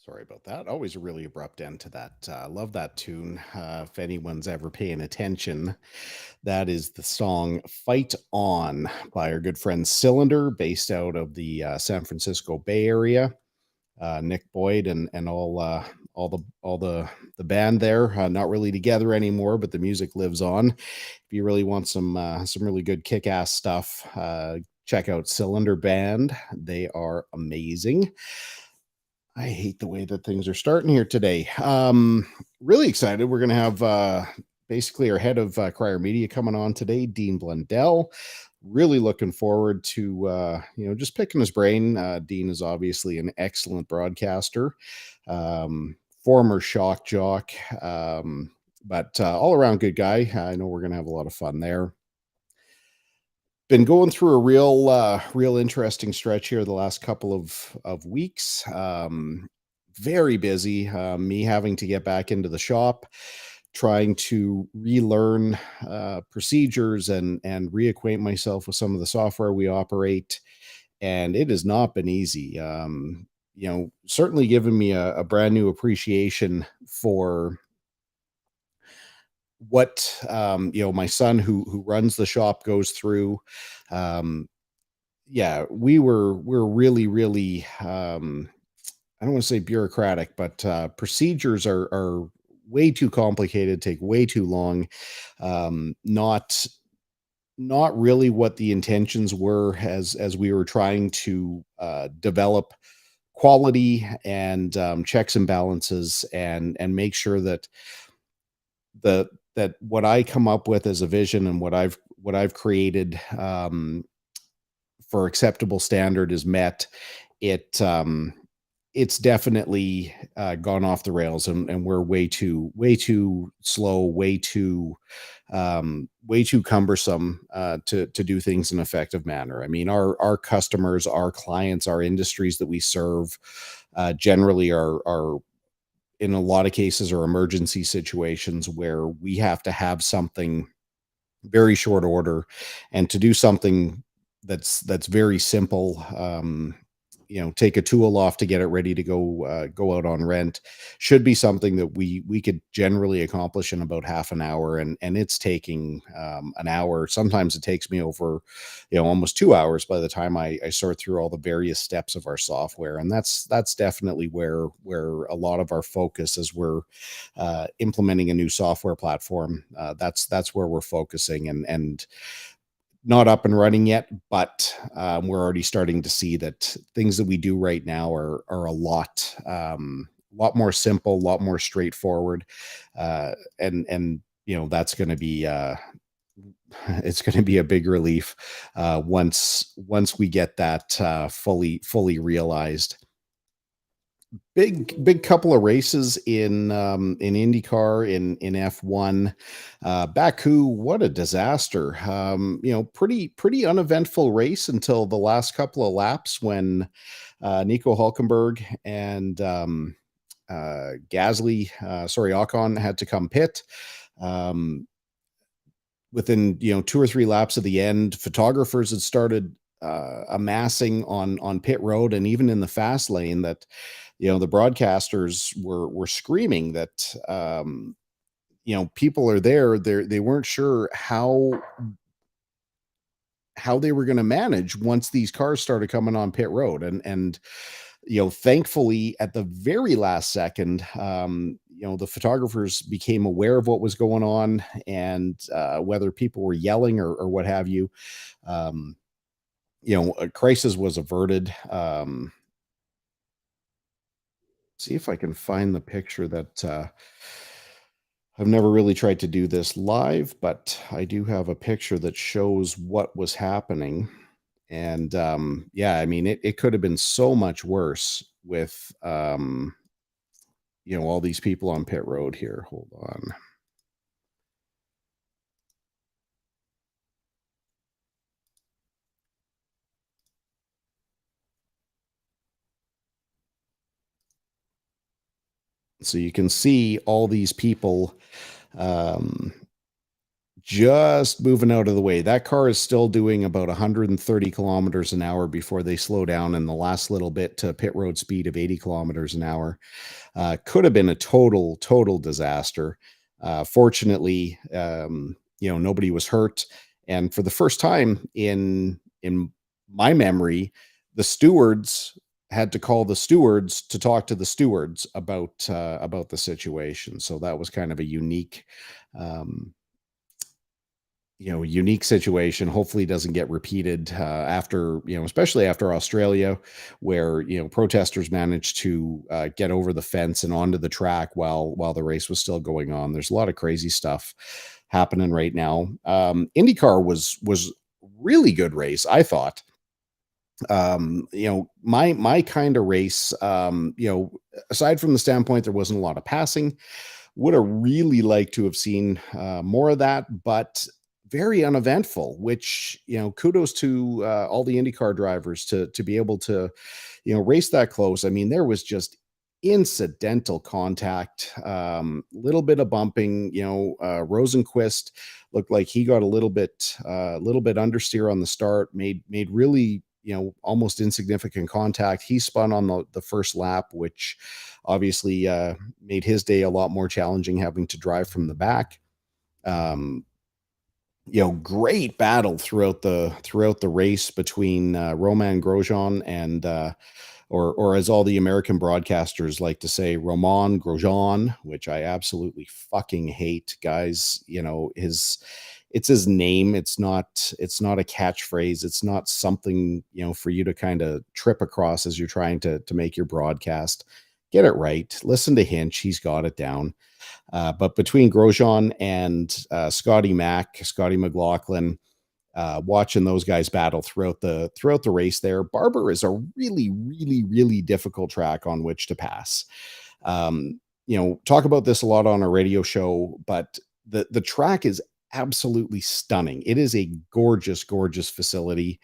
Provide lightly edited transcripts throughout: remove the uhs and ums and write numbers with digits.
Sorry about that. Always a really abrupt end to that. Love that tune. If anyone's ever paying attention, that is the song Fight On by our good friend Cylinder, based out of the San Francisco Bay Area. Nick Boyd and all the band there, not really together anymore, but the music lives on. If you really want some really good kick ass stuff, check out Cylinder Band. They are amazing. I hate the way that things are starting here today. Really excited. We're going to have basically our head of Crier Media coming on today, Dean Blundell. Really looking forward to just picking his brain. Dean is obviously an excellent broadcaster, former shock jock, but all around good guy. I know we're going to have a lot of fun there. Been going through a real interesting stretch here the last couple of weeks. Very busy. Me having to get back into the shop, trying to relearn procedures and reacquaint myself with some of the software we operate, and it has not been easy. Certainly given me a brand new appreciation for what my son who runs the shop goes through. um yeah, we're really I don't want to say bureaucratic, but procedures are way too complicated, take way too long. Not really what the intentions were as we were trying to develop quality and checks and balances and make sure that the that what I come up with as a vision and what I've created for acceptable standard is met. It it's definitely gone off the rails, and we're way too slow, way too cumbersome to do things in an effective manner. I mean, our customers, our clients, our industries that we serve generally are in a lot of cases are emergency situations where we have to have something very short order, and to do something that's very simple. Take a tool off to get it ready to go out on rent should be something that we could generally accomplish in about half an hour, and it's taking an hour. Sometimes it takes me over almost 2 hours by the time I sort through all the various steps of our software. And that's definitely where a lot of our focus, as we're implementing a new software platform, that's where we're focusing. And not up and running yet, but we're already starting to see that things that we do right now are a lot more simple, a lot more straightforward, and that's going to be it's going to be a big relief once we get that fully realized. Big couple of races in IndyCar, in F1. Baku, what a disaster. Pretty uneventful race until the last couple of laps when Nico Hulkenberg and Gasly, sorry, Ocon had to come pit. Um, Within 2 or 3 laps of the end, photographers had started amassing on pit road, and even in the fast lane, that the broadcasters were screaming that people are there. They weren't sure how they were going to manage once these cars started coming on pit road. And thankfully, at the very last second, the photographers became aware of what was going on, and whether people were yelling or what have you. A crisis was averted. See if I can find the picture that I've never really tried to do this live, but I do have a picture that shows what was happening. And yeah, I mean, it could have been so much worse with all these people on pit road here. Hold on. So you can see all these people um, just moving out of the way. That car is still doing about 130 kilometers an hour before they slow down in the last little bit to pit road speed of 80 kilometers an hour. Could have been a total disaster. Fortunately, nobody was hurt. And for the first time in my memory, the stewards had to call the stewards to talk to the stewards about the situation. So that was kind of a um, unique situation. Hopefully doesn't get repeated after, especially after Australia, where, protesters managed to get over the fence and onto the track while the race was still going on. There's a lot of crazy stuff happening right now. IndyCar was really good race, I thought. My kind of race, aside from the standpoint there wasn't a lot of passing, would have really liked to have seen more of that, but very uneventful, which, kudos to all the IndyCar drivers to be able to, race that close. I mean, there was just incidental contact, little bit of bumping, Rosenquist looked like he got a little bit understeer on the start, made really, almost insignificant contact. He spun on the first lap, which obviously made his day a lot more challenging, having to drive from the back. Um, Great battle throughout the race between Romain Grosjean and or as all the American broadcasters like to say, Romain Grosjean, which I absolutely fucking hate, guys. It's his name. It's not a catchphrase. It's not something, for you to kind of trip across as you're trying to make your broadcast. Get it right. Listen to Hinch. He's got it down. But between Grosjean and Scotty McLaughlin, watching those guys battle throughout the race there, Barber is a really, really, really difficult track on which to pass. Talk about this a lot on our radio show, but the track is absolutely stunning. It is a gorgeous, gorgeous facility.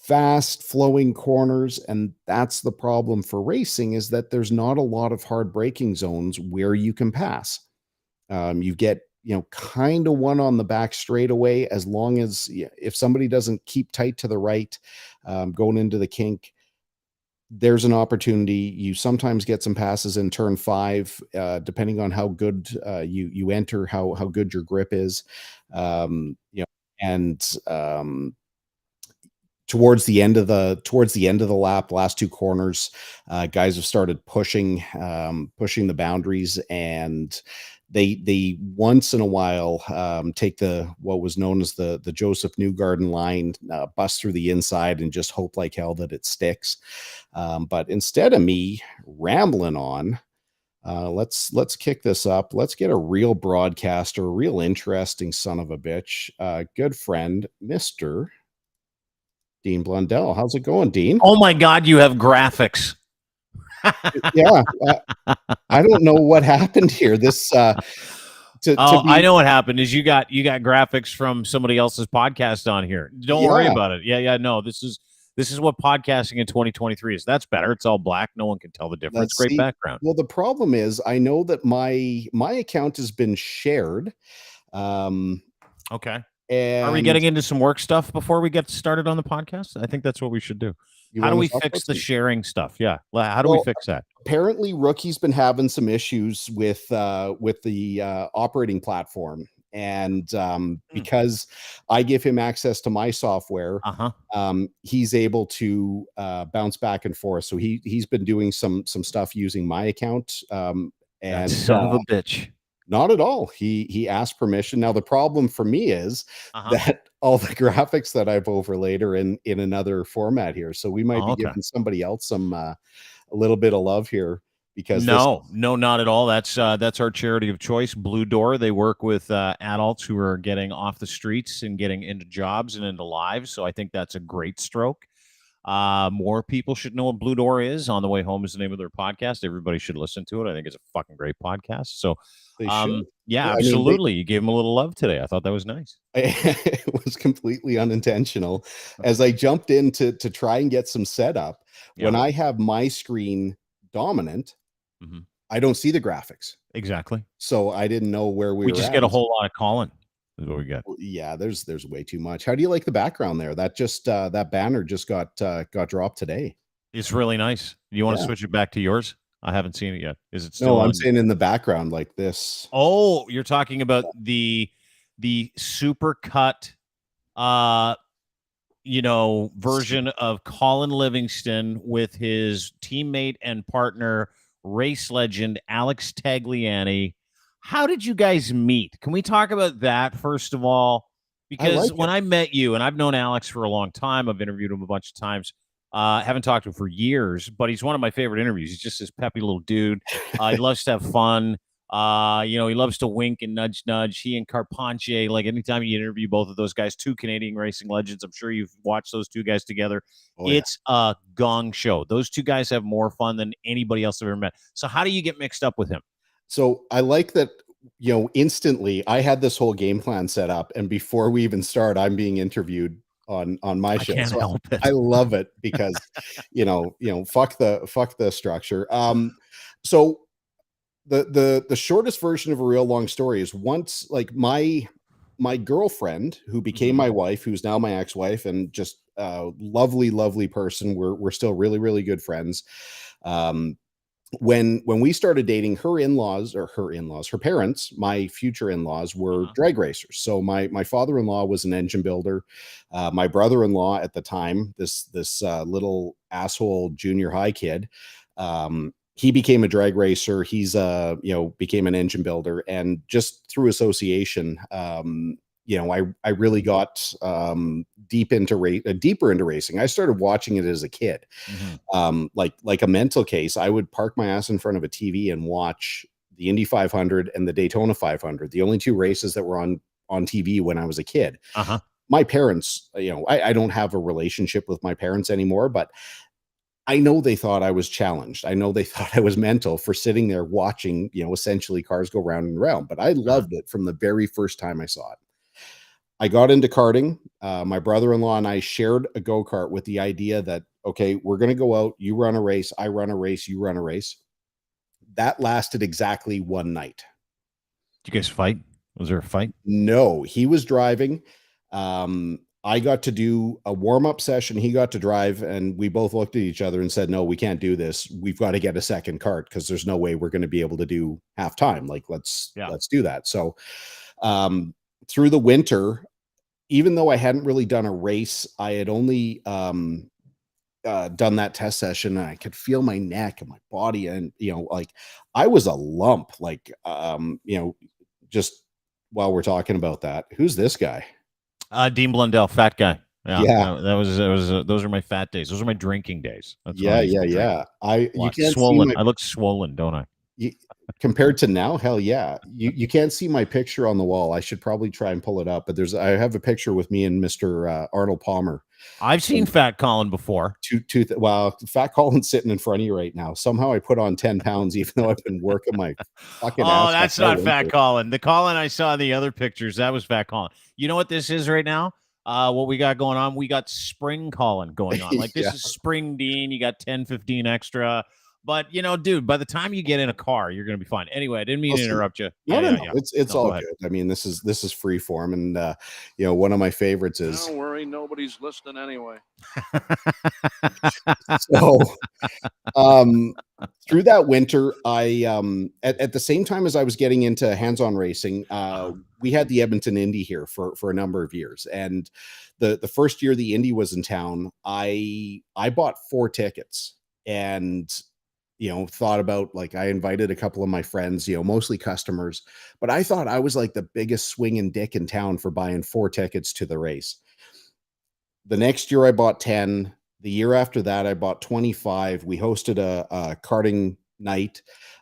Fast flowing corners, and that's the problem for racing, is that there's not a lot of hard braking zones where you can pass. You get, kind of one on the back straightaway, as long as, if somebody doesn't keep tight to the right, going into the kink, there's an opportunity. You sometimes get some passes in turn 5, depending on how good you enter, how good your grip is. And towards the end of the lap, last 2 corners, guys have started pushing the boundaries, and they once in a while take what was known as the Joseph Newgarden line, bust through the inside and just hope like hell that it sticks. But instead of me rambling on, let's kick this up. Let's get a real broadcaster, a real interesting son of a bitch, good friend, Mr. Dean Blundell. How's it going, Dean? Oh my God, you have graphics. Yeah, I don't know what happened here. This I know what happened is you got graphics from somebody else's podcast on here. Don't worry about it. Yeah, no, this is what podcasting in 2023 is. That's better. It's all black. No one can tell the difference. Great background. Well, the problem is I know that my account has been shared. Okay. And are we getting into some work stuff before we get started on the podcast? I think that's what we should do. How do we fix the sharing stuff? Yeah. How do we fix that? Apparently Rookie's been having some issues with the operating platform. And because I give him access to my software, he's able to bounce back and forth. So he's been doing some stuff using my account. And son of a bitch. Not at all. He asked permission. Now the problem for me is that all the graphics that I've overlaid are in another format here. So we might be giving somebody else some a little bit of love here, because no, not at all. That's our charity of choice, Blue Door. They work with adults who are getting off the streets and getting into jobs and into lives. So I think that's a great stroke. More people should know what Blue Door is. On the Way Home is the name of their podcast. Everybody should listen to it. I think it's a fucking great podcast. So, yeah, absolutely. You gave them a little love today. I thought that was nice. It was completely unintentional. As I jumped in to try and get some setup, when I have my screen dominant, I don't see the graphics. Exactly. So I didn't know where we were just at. Get a whole lot of Colin. is what we got. Yeah, there's way too much. How do you like the background there? That just that banner just got dropped today. It's really nice. You want to Yeah. switch it back to yours? I haven't seen it yet. Is it still No, I'm on? saying in the background like this. Oh, you're talking about the super cut uh version of Colin Livingston with his teammate and partner, race legend Alex Tagliani. How did you guys meet? Can we talk about that first of all? I Because like when it. I met you, and I've known Alex for a long time, I've interviewed him a bunch of times. Haven't talked to him for years, but he's one of my favorite interviews. He's just this peppy little dude. He loves to have fun. He loves to wink and nudge, nudge. He and Carpentier, like anytime you interview both of those guys, two Canadian racing legends, I'm sure you've watched those two guys together. Oh yeah. It's a gong show. Those two guys have more fun than anybody else I've ever met. So how do you get mixed up with him? So I like that, instantly I had this whole game plan set up, and before we even start, I'm being interviewed on my I show. can't So help it. I love it because, fuck the structure. So the shortest version of a real long story is once like my girlfriend who became my wife, who's now my ex-wife, and just lovely, lovely person. We're still really, really good friends. Um, when we started dating, her parents, my future in-laws, were drag racers. So my father-in-law was an engine builder. My brother-in-law at the time, this little asshole junior high kid, he became a drag racer. He's became an engine builder, and just through association, I really got deeper into racing. I started watching it as a kid. Like a mental case, I would park my ass in front of a TV and watch the Indy 500 and the Daytona 500, the only two races that were on TV when I was a kid. Uh-huh. My parents, I don't have a relationship with my parents anymore, but I know they thought I was challenged. I know they thought I was mental for sitting there watching, essentially cars go round and round, but I loved it from the very first time I saw it. I got into karting. My brother-in-law and I shared a go-kart with the idea that, okay, we're going to go out. You run a race. I run a race. You run a race. That lasted exactly one night. Did you guys fight? Was there a fight? No, he was driving. I got to do a warm-up session. He got to drive, and we both looked at each other and said, no, we can't do this. We've got to get a second kart because there's no way we're going to be able to do half time. Like, let's do that. So, through the winter, even though I hadn't really done a race, I had only done that test session, and I could feel my neck and my body, and like I was a lump. Like, just while we're talking about that, who's this guy? Dean Blundell, fat guy. Yeah. that was those are my fat days. Those are my drinking days. That's when I Yeah, used yeah, to drink. yeah. You can't see Swollen. my I look swollen, don't I? you, compared to now. Hell yeah. You can't see my picture on the wall. I should probably try and pull it up, but I have a picture with me and Mr. Arnold Palmer. I've seen Fat Colin before. Well, Fat Colin's sitting in front of you right now. Somehow I put on 10 pounds, even though I've been working my fucking ass Oh, off that's all not Fat winter. Colin. The Colin I saw in the other pictures, that was Fat Colin. You know what this is right now? What we got going on? We got Spring Colin going on. Like, this Yeah. is Spring Dean. You got 10, 15 extra. But, dude, by the time you get in a car, you're going to be fine. Anyway, I didn't mean to Listen, interrupt you. No, Yeah, no, yeah, no. yeah. It's No, all go ahead. good. I mean, this is free form, and one of my favorites is Don't worry, nobody's listening anyway. so through that winter, I at the same time as I was getting into hands-on racing, we had the Edmonton Indy here for a number of years, and the first year the Indy was in town, I bought 4 tickets, and thought about, like, I invited a couple of my friends, mostly customers, but I thought I was like the biggest swinging dick in town for buying 4 tickets to the race. The next year I bought 10. The year after that, I bought 25. We hosted a karting night.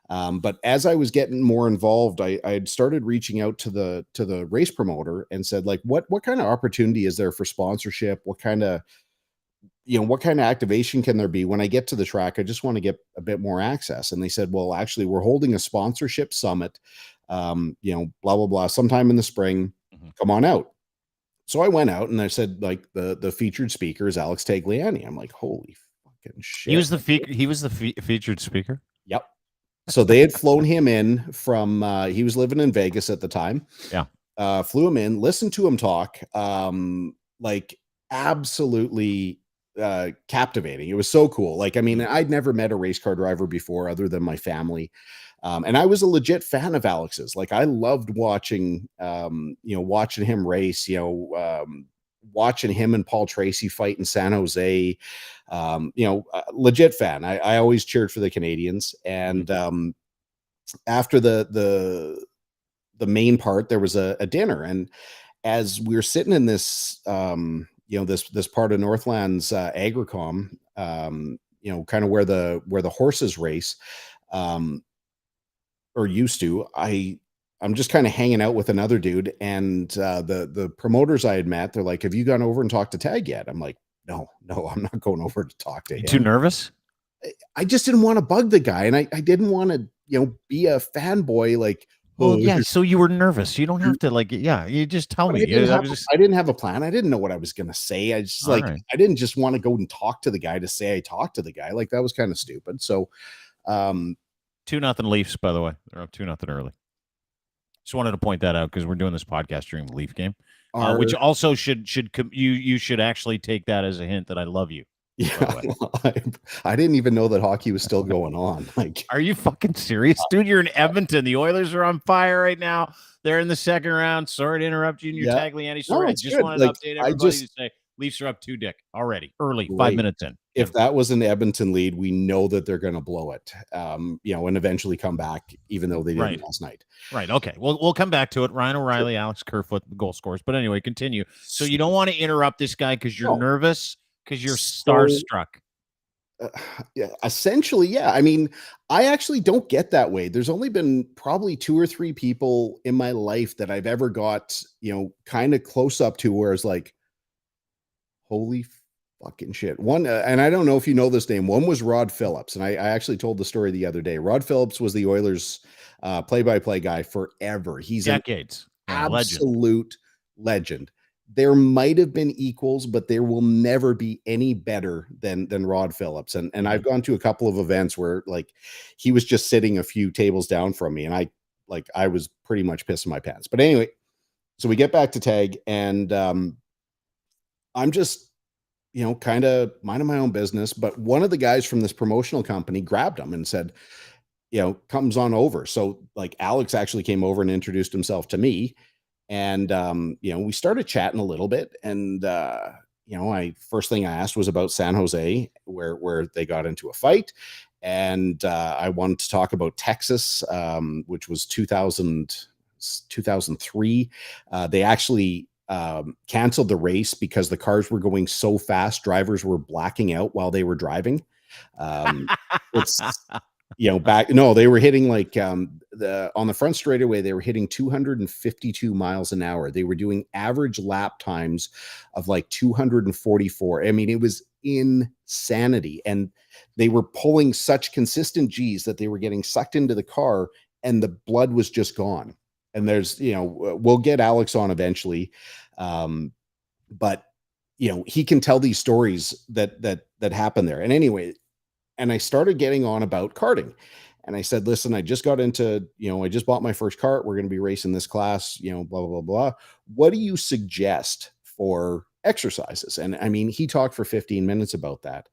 But as I was getting more involved, I had started reaching out to the race promoter and said, like, what kind of opportunity is there for sponsorship? What kind of activation can there be when I get to the track? I just want to get a bit more access. And they said, well, actually, we're holding a sponsorship summit, blah, blah, blah, sometime in the spring. Come on out. So I went out and I said, like, the featured speaker is Alex Tagliani. I'm like, holy fucking shit. He was the featured speaker? Yep. So they had flown him in from, he was living in Vegas at the time. Yeah. flew him in, listened to him talk, like absolutely captivating. It was so cool. Like, I mean, I'd never met a race car driver before other than my family. And I was a legit fan of Alex's. Like, I loved watching, watching him race, watching him and Paul Tracy fight in San Jose, legit fan. I always cheered for the Canadians. And after the main part, there was a dinner. And as we were sitting in this, this part of Northland's agricom, kind of where the horses race, or used to, I'm just kind of hanging out with another dude, and the promoters I had met, they're like, "Have you gone over and talked to Tag yet?" I'm like, "No, I'm not going over to talk to him." Too nervous? I just didn't want to bug the guy, and I didn't want to, be a fanboy. Like, well, yeah. So you were nervous. You don't have to you just tell me. I didn't have a plan. I didn't know what I was going to say. I just I didn't just want to go and talk to the guy to say I talked to the guy. Like, that was kind of stupid. So, 2-0 Leafs, by the way. They're up 2-0 early. Just wanted to point that out because we're doing this podcast during the Leaf game, which also you should actually take that as a hint that I love you. Yeah, I didn't even know that hockey was still going on. Like, are you fucking serious, dude? You're in Edmonton. The Oilers are on fire right now. They're in the second round. Sorry to interrupt you in your Tagliani story. I just wanted to update everybody to say Leafs are up 2 already, early, 5 minutes in. If that was an Edmonton lead, we know that they're going to blow it, and eventually come back, even though they didn't last night. Right. Okay. Well, we'll come back to it. Ryan O'Reilly, Alex Kerfoot, the goal scorers. But anyway, continue. So you don't want to interrupt this guy because you're nervous, because you're starstruck. Yeah, essentially, yeah. I mean, I actually don't get that way. There's only been probably 2 or 3 people in my life that I've ever got, kind of close up to where it's like, holy fucking shit. One, and I don't know if you know this name. One was Rod Phillips, and I actually told the story the other day. Rod Phillips was the Oilers play-by-play guy forever. He's decades, an absolute legend. There might have been equals, but there will never be any better than Rod Phillips. And I've gone to a couple of events where, like, he was just sitting a few tables down from me, and I was pretty much pissing my pants. But anyway, so we get back to Tag, and I'm just, kind of minding my own business. But one of the guys from this promotional company grabbed him and said, comes on over. So, like, Alex actually came over and introduced himself to me. And, we started chatting a little bit. And, first thing I asked was about San Jose, where they got into a fight. And I wanted to talk about Texas, which was 2003. They actually canceled the race because the cars were going so fast, drivers were blacking out while they were driving. It's they were hitting on the front straightaway, they were hitting 252 miles an hour. They were doing average lap times of like 244. I mean, it was insanity. And they were pulling such consistent G's that they were getting sucked into the car and the blood was just gone. And there's, we'll get Alex on eventually. But he can tell these stories that happen there. And anyway, and I started getting on about karting. And I said, listen, I just got into, I just bought my first kart. We're going to be racing this class, blah, blah, blah, blah. What do you suggest for exercises? And I mean, he talked for 15 minutes about that.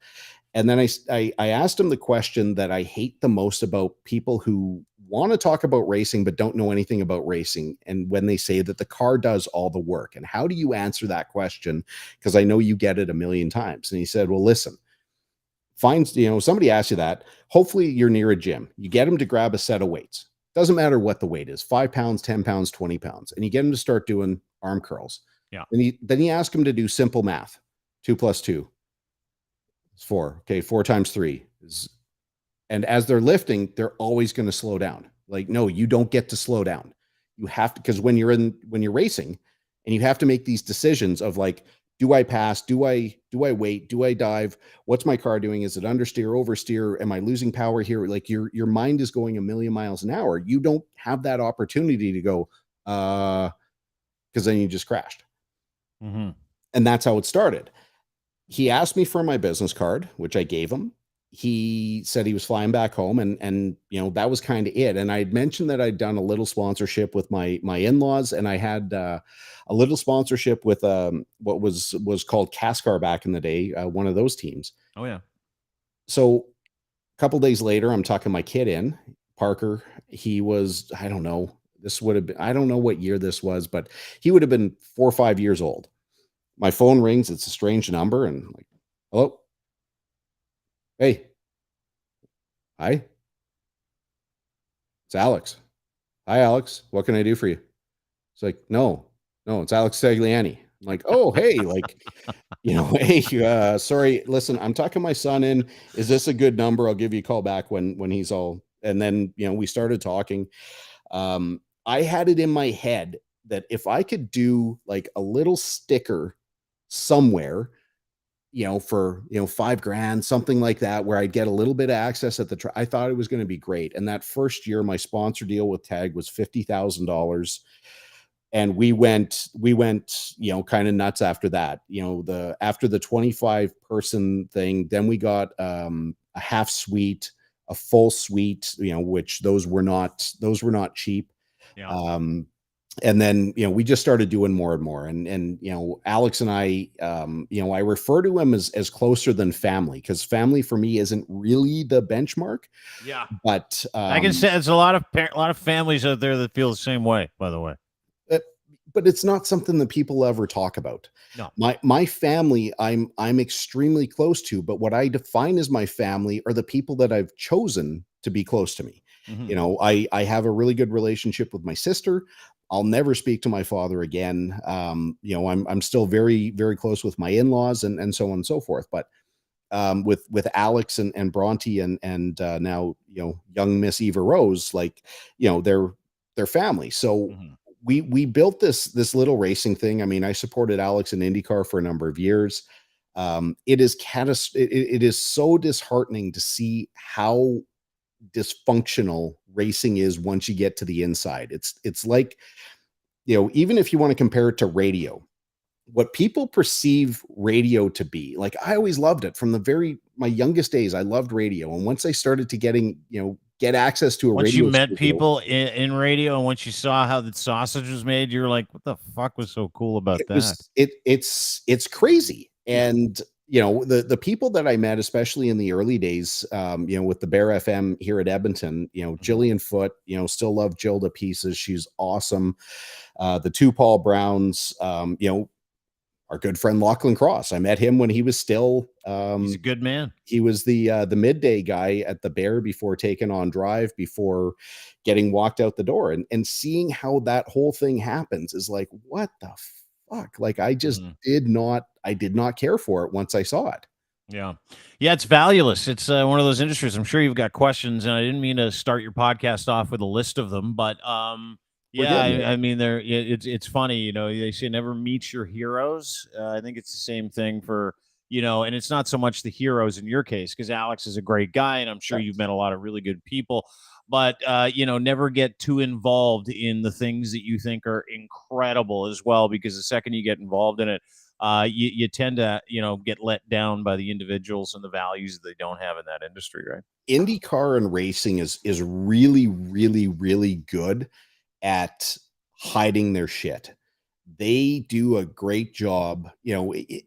And then I asked him the question that I hate the most about people who want to talk about racing, but don't know anything about racing. And when they say that the car does all the work, and how do you answer that question? Because I know you get it a million times. And he said, well, listen, somebody asks you that, hopefully you're near a gym. You get them to grab a set of weights. Doesn't matter what the weight is, 5 pounds, 10 pounds, 20 pounds. And you get them to start doing arm curls. Yeah. And then you ask them to do simple math. 2 + 2 is 4. Okay. 4 × 3 is, and as they're lifting, they're always going to slow down. Like, no, you don't get to slow down. You have to, because when you're racing and you have to make these decisions of like, do I pass? Do I wait? Do I dive? What's my car doing? Is it understeer, oversteer? Am I losing power here? Like, your mind is going a million miles an hour. You don't have that opportunity to go, because then you just crashed. Mm-hmm. And that's how it started. He asked me for my business card, which I gave him. he said he was flying back home, and that was kind of it. And I had mentioned that I'd done a little sponsorship with my in-laws, and I had a little sponsorship with what was called Cascar back in the day, one of those teams. Oh yeah. So a couple days later, I'm tucking my kid in, Parker. He was, I don't know, this would have been, I don't know what year this was, but he would have been 4 or 5 years old. My phone rings. It's a strange number, and I'm like, hello, hey, hi, it's Alex. Hi, Alex. What can I do for you? It's like, no, it's Alex Tagliani. I'm like, oh, hey, like, hey, sorry, listen, I'm tucking my son in. Is this a good number? I'll give you a call back when he's all. And then, we started talking. I had it in my head that if I could do like a little sticker somewhere, for, $5,000, something like that, where I'd get a little bit of access at the, I thought it was going to be great. And that first year, my sponsor deal with Tag was $50,000. And we went, kind of nuts after that. After the 25 person thing, then we got a half suite, a full suite, which those were not cheap. Yeah. And then, we just started doing more and more. And Alex and I, I refer to him as closer than family, because family for me isn't really the benchmark. Yeah. But I can say there's a lot of families out there that feel the same way, by the way. But it's not something that people ever talk about. No. My family, I'm extremely close to, but what I define as my family are the people that I've chosen to be close to me. Mm-hmm. I have a really good relationship with my sister. I'll never speak to my father again. I'm still very, very close with my in-laws and so on and so forth. But with Alex and Bronte and now young Miss Eva Rose, like they're family. So Mm-hmm. we built this little racing thing. I mean, I supported Alex in IndyCar for a number of years. It is so disheartening to see how dysfunctional racing is once you get to the inside. It's like, even if you want to compare it to radio, what people perceive radio to be, like, I always loved it from my youngest days. I loved radio. And once I started to get access to a Once you radio met studio, people in radio, and once you saw how the sausage was made, you're like, what the fuck was so cool about that? it's crazy. Yeah. And the people that I met, especially in the early days, with the Bear FM here at Edmonton, Jillian Foote, still love Jill to pieces. She's awesome. The two Paul Browns, our good friend Lachlan Cross. I met him when he was still He's a good man. he was the midday guy at the Bear before taking on Drive, before getting walked out the door. And seeing how that whole thing happens is like, what the fuck? Like, I just did not care for it once I saw it. Yeah. Yeah, it's valueless. It's one of those industries. I'm sure you've got questions, and I didn't mean to start your podcast off with a list of them, but yeah, I mean, it's funny, they say never meet your heroes. I think it's the same thing for, and it's not so much the heroes in your case, because Alex is a great guy, and I'm sure you've met a lot of really good people, but, never get too involved in the things that you think are incredible as well, because the second you get involved in it, you tend to, get let down by the individuals and the values that they don't have in that industry, right? IndyCar and racing is really, really, really good at hiding their shit. They do a great job.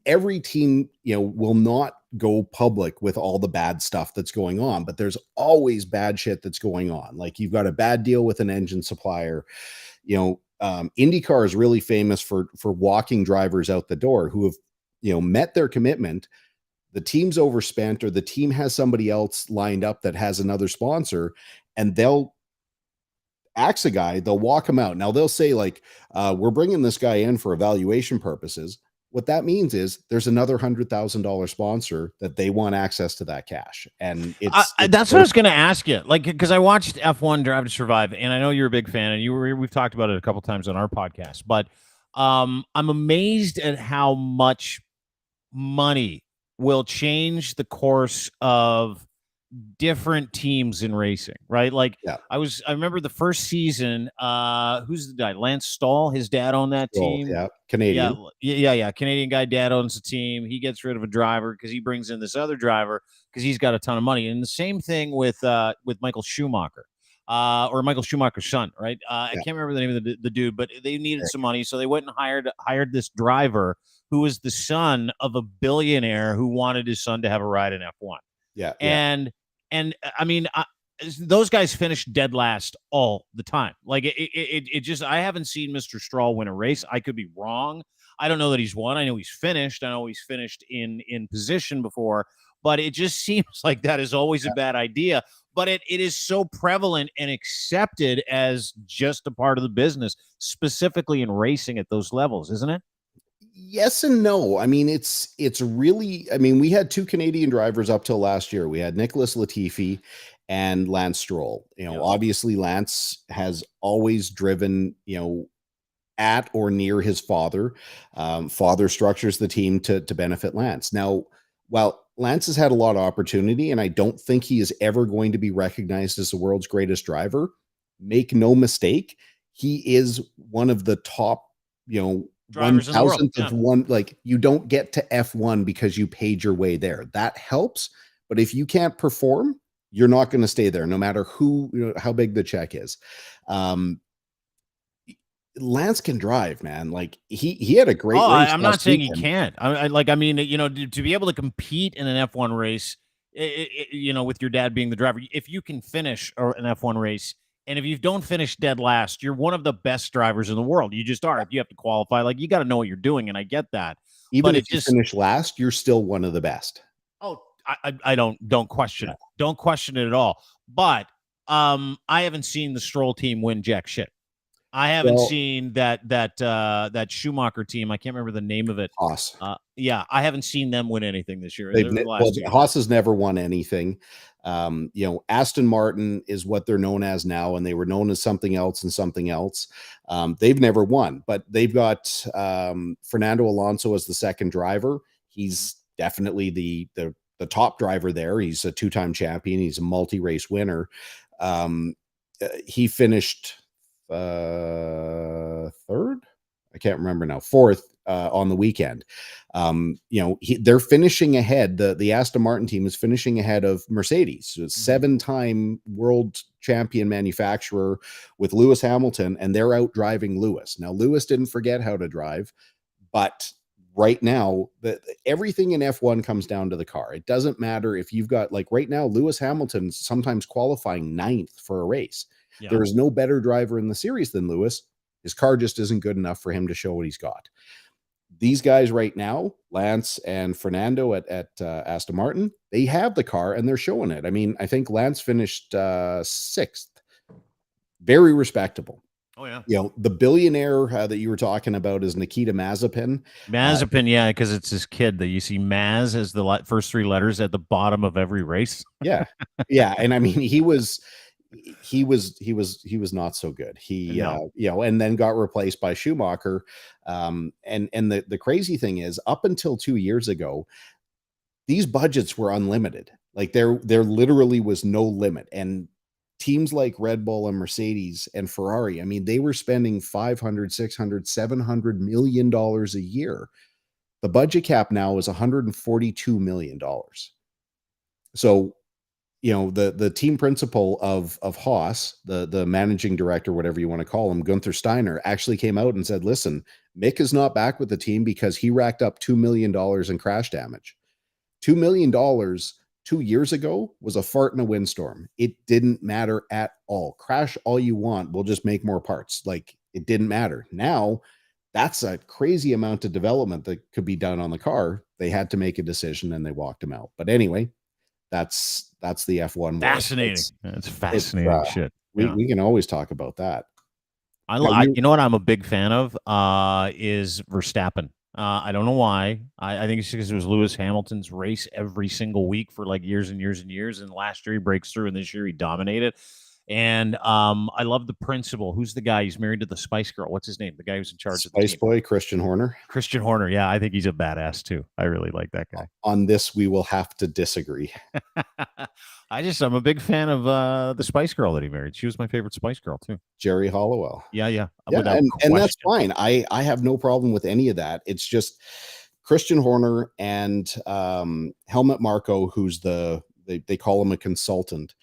Every team, will not go public with all the bad stuff that's going on, but there's always bad shit that's going on. Like, you've got a bad deal with an engine supplier. IndyCar is really famous for walking drivers out the door who have, met their commitment. The team's overspent, or the team has somebody else lined up that has another sponsor, and they'll axe a guy, they'll walk him out. Now they'll say, like, we're bringing this guy in for evaluation purposes. What that means is there's another $100,000 sponsor that they want access to that cash. And that's what I was going to ask you. Like, because I watched F1 Drive to Survive, and I know you're a big fan, and we've talked about it a couple times on our podcast, but I'm amazed at how much money will change the course of different teams in racing, right? Like Yeah. I remember the first season, who's the guy? Lance Stahl, his dad owned that Stroll, team. yeah, Canadian. Yeah. Canadian guy, dad owns the team. He gets rid of a driver because he brings in this other driver because he's got a ton of money. And the same thing with Michael Schumacher, or Michael Schumacher's son, right? I Yeah. can't remember the name of the dude, but they needed some money, so they went and hired this driver who was the son of a billionaire who wanted his son to have a ride in F1. Yeah. And I mean, those guys finish dead last all the time. Like it just, I haven't seen Mr. Stroll win a race. I could be wrong. I don't know that he's won. I know he's finished. I know he's finished in position before, but it just seems like that is always a bad idea. But it is so prevalent and accepted as just a part of the business, specifically in racing at those levels, isn't it? Yes and no. I mean, it's really. I mean, we had two Canadian drivers up till last year. We had Nicholas Latifi and Lance Stroll. Yeah. Obviously, Lance has always driven. At or near his father. Father structures the team to benefit Lance. Now, while Lance has had a lot of opportunity, and I don't think he is ever going to be recognized as the world's greatest driver, make no mistake, he is one of the top, Drivers in the world. 1,000th of one. Like, you don't get to F1 because you paid your way there. That helps, but if you can't perform, you're not going to stay there, no matter how big the check is. Lance can drive, man. Like he had a great race. I'm not saying weekend. he can't. I mean, to be able to compete in an F1 race, with your dad being the driver, if you can finish an F1 race, and if you don't finish dead last, you're one of the best drivers in the world. You just are. If you have to qualify, like, you got to know what you're doing, and I get that. Even if you finish last, you're still one of the best. Oh, I don't question it. Don't question it at all. But I haven't seen the Stroll team win jack shit. I haven't seen that Schumacher team. I can't remember the name of it. Haas. I haven't seen them win anything this year. Haas has never won anything. Aston Martin is what they're known as now, and they were known as something else and something else. They've never won, but they've got Fernando Alonso as the second driver. He's definitely the top driver there. He's a two-time champion. He's a multi-race winner. He finished third, I can't remember now, fourth on the weekend. They're finishing ahead. The Aston Martin team is finishing ahead of Mercedes, so seven-time world champion manufacturer with Lewis Hamilton, and they're out driving Lewis. Now, Lewis didn't forget how to drive, but right now, everything in F1 comes down to the car. It doesn't matter if you've got, like, right now, Lewis Hamilton's sometimes qualifying 9th for a race. Yeah. There is no better driver in the series than Lewis. His car just isn't good enough for him to show what he's got. These guys right now, Lance and Fernando at Aston Martin, they have the car and they're showing it. I mean, I think Lance finished 6th. Very respectable. Oh, yeah. The billionaire that you were talking about is Nikita Mazepin. Yeah, because it's his kid that you see Maz as the first 3 letters at the bottom of every race. Yeah. And I mean, he was not so good. And then got replaced by Schumacher. And the crazy thing is, up until 2 years ago, these budgets were unlimited. Like there literally was no limit. And teams like Red Bull and Mercedes and Ferrari, I mean, they were spending $500, $600, $700 million a year. The budget cap now is $142 million. So, the team principal of Haas, the managing director, whatever you want to call him, Gunther Steiner, actually came out and said, listen, Mick is not back with the team because he racked up $2 million in crash damage. $2 million 2 years ago was a fart in a windstorm. It didn't matter at all. Crash all you want. We'll just make more parts. Like, it didn't matter. Now, that's a crazy amount of development that could be done on the car. They had to make a decision and they walked him out. But anyway, that's the F1. Fascinating. It's fascinating shit. We can always talk about that. You know what I'm a big fan of is Verstappen. I don't know why. I think it's because it was Lewis Hamilton's race every single week for like years and years and years. And last year he breaks through, and this year he dominated. And I love the principal. Who's the guy? He's married to the Spice Girl. What's his name? The guy who's in charge of the Spice team. Boy, Christian Horner. Christian Horner. Yeah, I think he's a badass too. I really like that guy. On this, we will have to disagree. I'm a big fan of the Spice Girl that he married. She was my favorite Spice Girl too. Jerry Hollowell. Yeah. Yeah, Without and that's question. fine. I have no problem with any of that. It's just Christian Horner and Helmut Marko, who's they call him a consultant.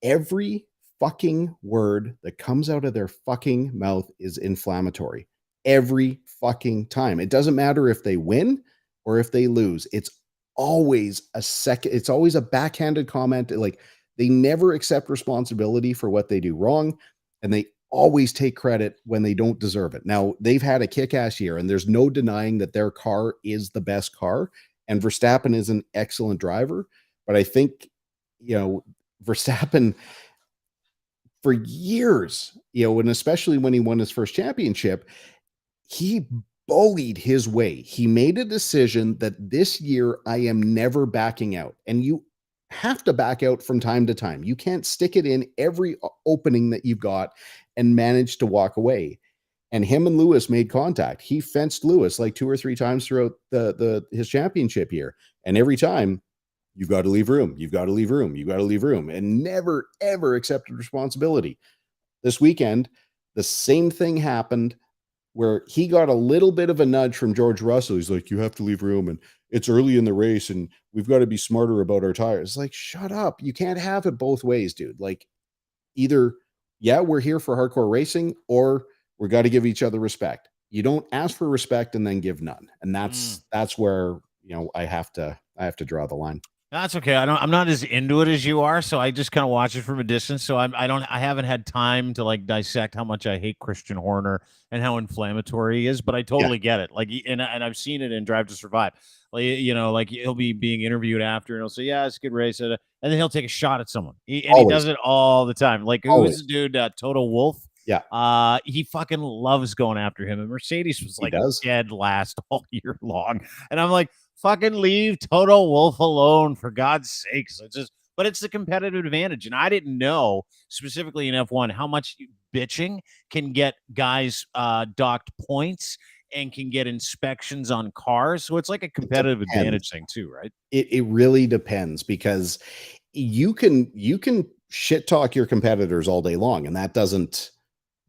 Every fucking word that comes out of their fucking mouth is inflammatory. Every fucking time. It doesn't matter if they win or if they lose. It's always a backhanded comment. Like, they never accept responsibility for what they do wrong, and they always take credit when they don't deserve it. Now, they've had a kick-ass year, and there's no denying that their car is the best car, and Verstappen is an excellent driver. But I think, Verstappen, for years, and especially when he won his first championship, he bullied his way. He made a decision that this year I am never backing out. And you have to back out from time to time. You can't stick it in every opening that you've got and manage to walk away. And him and Lewis made contact. He fenced Lewis like 2 or 3 times throughout his championship year. And every time, you've got to leave room. You've got to leave room. You've got to leave room, and never, ever accepted responsibility. This weekend, the same thing happened where he got a little bit of a nudge from George Russell. He's like, you have to leave room, and it's early in the race, and we've got to be smarter about our tires. It's like, shut up. You can't have it both ways, dude. Like, either, yeah, we're here for hardcore racing, or we got to give each other respect. You don't ask for respect and then give none. And that's where, I have to draw the line. That's okay. I'm not as into it as you are, so I just kind of watch it from a distance. So I haven't had time to like dissect how much I hate Christian Horner and how inflammatory he is. But I totally get it. Like, and I've seen it in Drive to Survive. Like, like he'll be being interviewed after, and he'll say, "Yeah, it's a good race," and then he'll take a shot at someone. He does it all the time. Like, who's the dude? Total Wolf. Yeah. He fucking loves going after him, and Mercedes was like dead last all year long, and I'm like, fucking leave Toto Wolff alone, for God's sakes. But it's the competitive advantage. And I didn't know, specifically in F1, how much bitching can get guys docked points and can get inspections on cars. So it's like a competitive advantage thing too, right? It really depends, because you can shit talk your competitors all day long, and that doesn't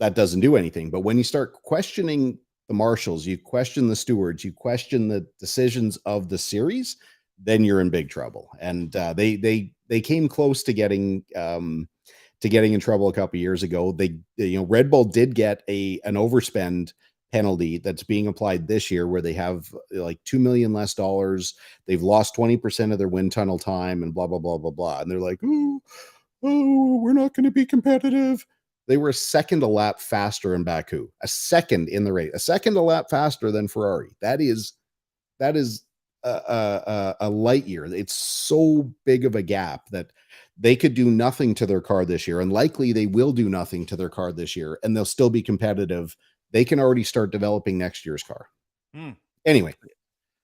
do anything. But when you start questioning the marshals, you question the stewards, you question the decisions of the series, then you're in big trouble. And they came close to getting in trouble a couple of years ago. Red Bull did get an overspend penalty that's being applied this year, where they have like $2 million less dollars. They've lost 20% of their wind tunnel time, and blah blah blah blah blah. And they're like, oh, we're not going to be competitive. They were a second a lap faster in Baku, a second in the race, a second a lap faster than Ferrari. That is a light year. It's so big of a gap that they could do nothing to their car this year, and likely they will do nothing to their car this year, and they'll still be competitive. They can already start developing next year's car. Anyway,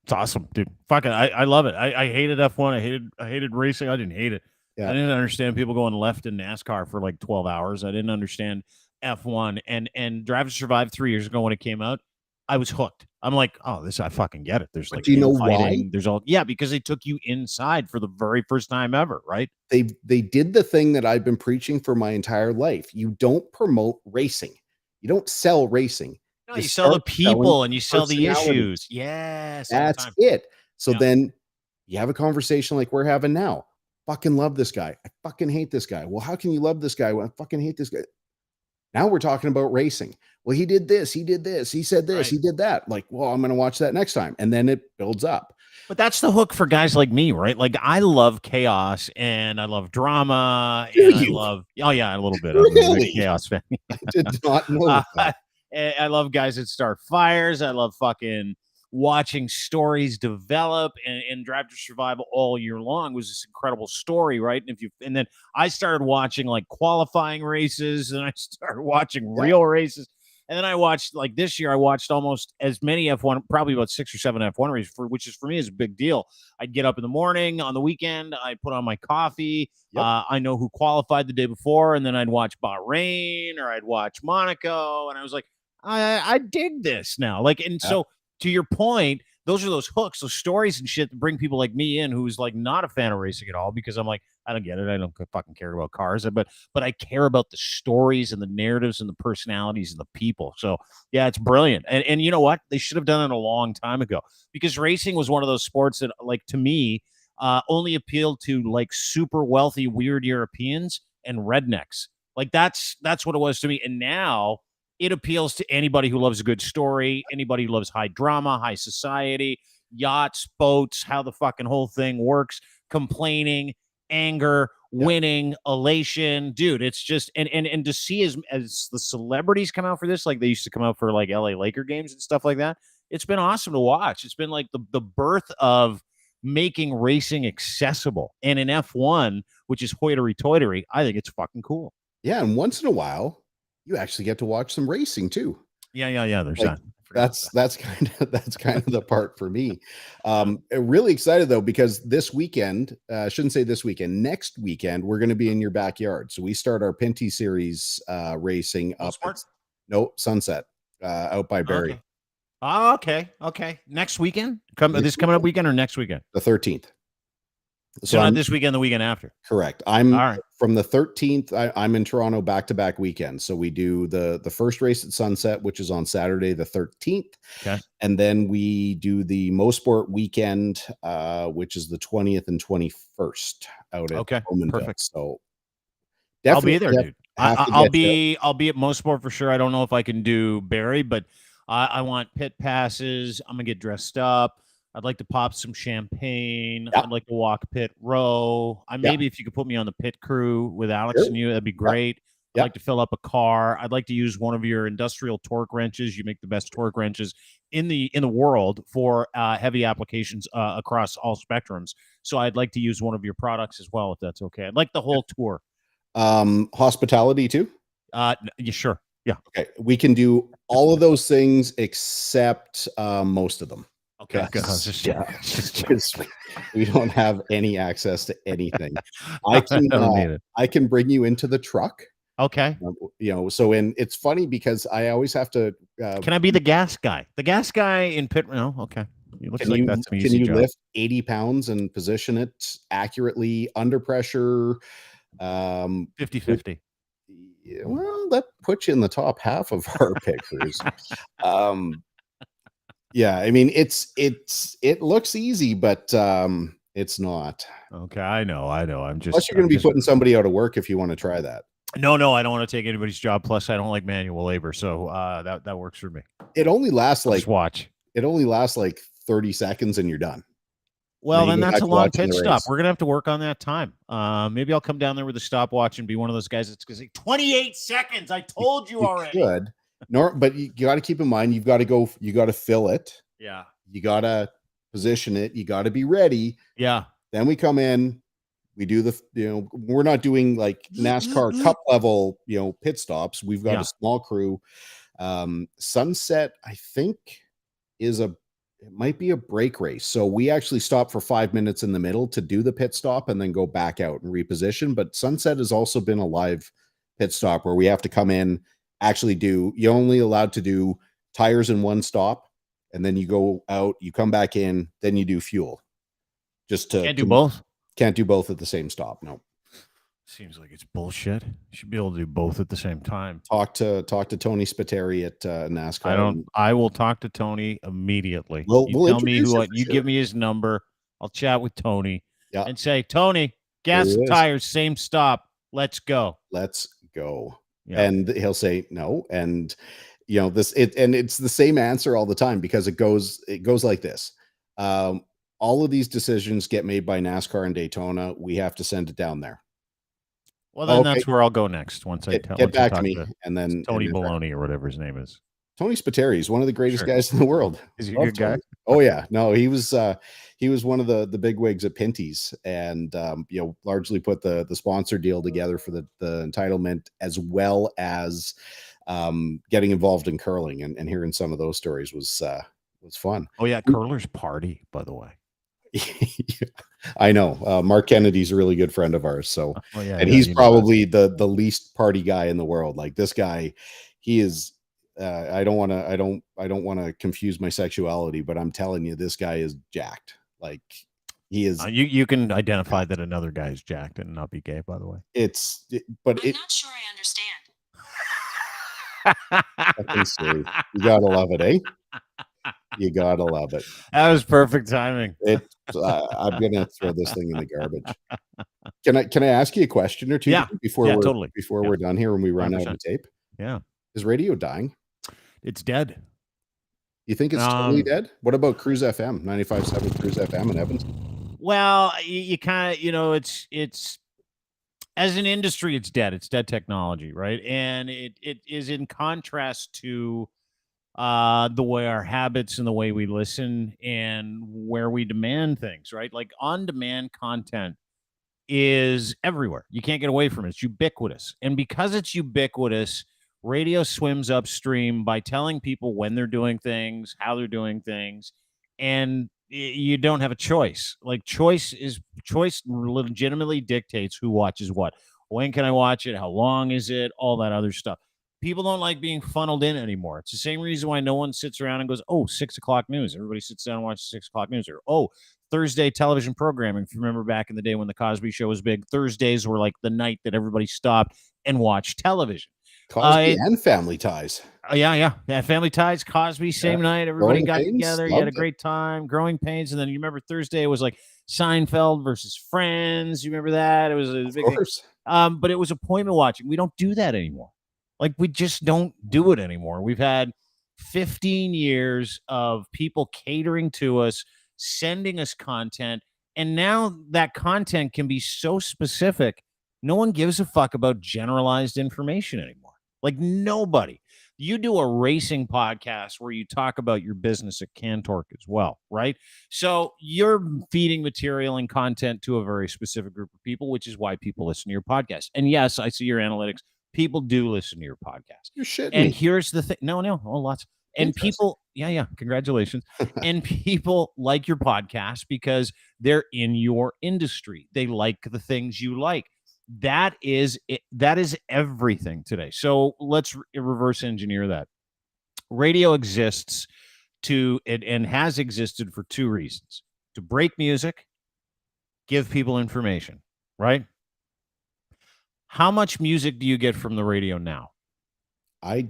it's awesome, dude. Fucking, I love it. I hated F1. I hated racing. I didn't hate it. Yeah. I didn't understand people going left in NASCAR for like 12 hours. I didn't understand F1 and Drive to Survive 3 years ago when it came out. I was hooked. I'm like, oh, I fucking get it. There's like, do you know why? There's because they took you inside for the very first time ever, right? They did the thing that I've been preaching for my entire life. You don't promote racing. You don't sell racing. No, you sell the people and you sell the issues. Yes, that's it. So then you have a conversation like we're having now. Fucking love this guy. I fucking hate this guy. Well, how can you love this guy when I fucking hate this guy? Now we're talking about racing. Well, he did this, he did this, he said this, he did that. Like, well, I'm going to watch that next time. And then it builds up. But that's the hook for guys like me, right? Like, I love chaos and I love drama. And I love, a little bit. Really? I'm a big chaos fan. I did not know that. I love guys that start fires. I love fucking watching stories develop, and Drive to Survive all year long was this incredible story, right? And then I started watching like qualifying races, and I started watching real races. And then I watched, like this year, I watched almost as many F1, probably about 6 or 7 F1 races, which is for me is a big deal. I'd get up in the morning on the weekend, I'd put on my coffee. Yep. I know who qualified the day before, and then I'd watch Bahrain or I'd watch Monaco, and I was like, I dig this now. Like, and so to your point, those are those hooks, those stories and shit that bring people like me in, who's like not a fan of racing at all, because I'm like, I don't get it. I don't fucking care about cars, but I care about the stories and the narratives and the personalities and the people. So yeah, it's brilliant. And you know what? They should have done it a long time ago, because racing was one of those sports that, like, to me, only appealed to like super wealthy, weird Europeans and rednecks. Like that's what it was to me. And now it appeals to anybody who loves a good story, anybody who loves high drama, high society, yachts, boats, how the fucking whole thing works, complaining, anger, winning, elation. Dude, it's just and to see as the celebrities come out for this, like they used to come out for like LA Laker games and stuff like that. It's been awesome to watch. It's been like the birth of making racing accessible. And in F1, which is hoitery-toitery, I think it's fucking cool. Yeah, and once in a while, you actually get to watch some racing too. Yeah. There's Like, that. that's kind of the part for me. Really excited though, because this weekend, I shouldn't say this weekend, next weekend, we're going to be in your backyard. So we start our Pinty series racing up at, Sunset, out by Barrie. Okay. Oh, okay. Next weekend? This coming up weekend or next weekend? The 13th. So not this weekend, the weekend after. Correct. I'm from the 13th. I'm in Toronto back-to-back weekends. So we do the first race at Sunset, which is on Saturday the 13th. Okay. And then we do the Mosport weekend, which is the 20th and 21st out at Blundell. Perfect. So I'll be there, dude. I'll be at Mosport for sure. I don't know if I can do Barrie, but I want pit passes. I'm gonna get dressed up. I'd like to pop some champagne. I'd like to walk pit row. Maybe if you could put me on the pit crew with Alex and you, that'd be great. I'd like to fill up a car. I'd like to use one of your industrial torque wrenches. You make the best torque wrenches in the world for heavy applications across all spectrums. So I'd like to use one of your products as well, if that's okay. I'd like the whole tour. Hospitality too? Yeah, sure. Yeah. Okay. We can do all of those things except most of them. Okay, good. We don't have any access to anything. I can bring you into the truck. Okay. So it's funny because I always have to. Can I be the gas guy? The gas guy in pit? No, okay. It looks like that's an easy job. Can you lift 80 pounds and position it accurately under pressure? 50-50. Well, that puts you in the top half of our pickers. Yeah, I mean it looks easy, but it's not. Okay, I know. I'm just. Plus, you're going to be putting somebody out of work if you want to try that. No, I don't want to take anybody's job. Plus, I don't like manual labor, so that works for me. It only lasts It only lasts like 30 seconds, and you're done. Well, then that's a long pit stop. We're gonna have to work on that time. Maybe I'll come down there with a stopwatch and be one of those guys that's gonna say 28 seconds. I told you already. Good. But you got to keep in mind, you got to fill it. Yeah. You got to position it. You got to be ready. Yeah. Then we come in, we do we're not doing like NASCAR cup level, pit stops. We've got a small crew. Sunset, I think, it might be a break race. So we actually stop for 5 minutes in the middle to do the pit stop and then go back out and reposition. But Sunset has also been a live pit stop where we have to come in, actually you're only allowed to do tires in one stop, and then you go out, you come back in, then you do fuel. Can't do both. Can't do both at the same stop. No. Seems like it's bullshit. You should be able to do both at the same time. Talk to Tony Spiteri at NASCAR. I will talk to Tony immediately. We'll tell me you give me his number. I'll chat with Tony and say, Tony, gas and tires, same stop. Let's go. Yeah. And he'll say no. And it's the same answer all the time, because it goes like this. All of these decisions get made by NASCAR and Daytona. We have to send it down there. Well, then that's where I'll go next. Once I get back to me, and then Tony Baloney or whatever his name is. Tony Spiteri is one of the greatest guys in the world. Is he a good guy? Oh yeah, no, he was one of the big wigs at Pinty's, and largely put the sponsor deal together for the entitlement, as well as getting involved in curling and hearing some of those stories was fun. Oh yeah, curlers party, by the way. I know. Mark Kennedy's a really good friend of ours. So, Oh yeah, and yeah, he's you know that. probably the least party guy in the world. Like this guy, he is. I don't want to confuse my sexuality, but I'm telling you, this guy is jacked. Like he is. You can identify that another guy is jacked and not be gay, by the way. But I'm not sure I understand. Fucking Siri. You gotta love it, eh? You gotta love it. That was perfect timing. I'm gonna throw this thing in the garbage. Can I ask you a question or two Yeah. before Yeah, we're totally. before Yeah. we're done here and we run out 100%. of tape? Yeah. Is radio dying? It's dead. You think it's totally dead? What about Cruise FM, 95.7 Cruise FM in Evanston? Well, you kind of, it's as an industry, it's dead. It's dead technology, right? And it is in contrast to the way our habits and the way we listen and where we demand things, right? Like on demand content is everywhere. You can't get away from it. It's ubiquitous. And because it's ubiquitous, radio swims upstream by telling people when they're doing things, how they're doing things, and you don't have a choice. Like choice legitimately dictates who watches what. When can I watch it? How long is it? All that other stuff. People don't like being funneled in anymore. It's the same reason why no one sits around and goes, "Oh, 6 o'clock news." Everybody sits down and watches 6 o'clock news, or "Oh, Thursday television programming." If you remember back in the day when the Cosby Show was big, Thursdays were like the night that everybody stopped and watched television. Cosby and Family Ties. Yeah. Family Ties, Cosby, same night. Everybody Growing got Pains, together. You had a loved it. great time. Growing Pains, and then you remember Thursday was like Seinfeld versus Friends. You remember that? It was a Of big thing. course. But it was appointment watching. We don't do that anymore. Like we just don't do it anymore. We've had 15 years of people catering to us, sending us content, and now that content can be so specific. No one gives a fuck about generalized information anymore. Like nobody. You do a racing podcast where you talk about your business at Cantork as well, right? So you're feeding material and content to a very specific group of people, which is why people listen to your podcast. And yes, I see your analytics. People do listen to your podcast. You're shitting And me. here's the thing. No, lots. And Interesting. people, yeah, congratulations. And people like your podcast because they're in your industry. They like the things you like. That is it. That is everything today. So let's reverse engineer that. Radio exists and has existed for two reasons: to break music, give people information, right? How much music do you get from the radio now? I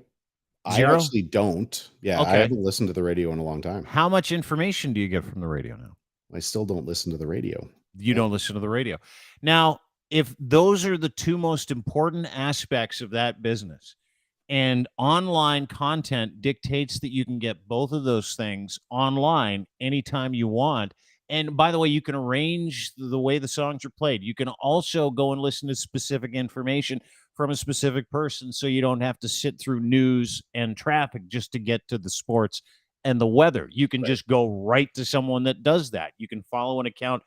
Zero? actually don't. Yeah, I Okay. haven't listened to the radio in a long time. How much information do you get from the radio now? I still don't listen to the radio. You don't listen to the radio. Now, if those are the two most important aspects of that business, and online content dictates that you can get both of those things online anytime you want. And by the way, you can arrange the way the songs are played. You can also go and listen to specific information from a specific person so you don't have to sit through news and traffic just to get to the sports and the weather. You can just go right to someone that does that. You can follow an account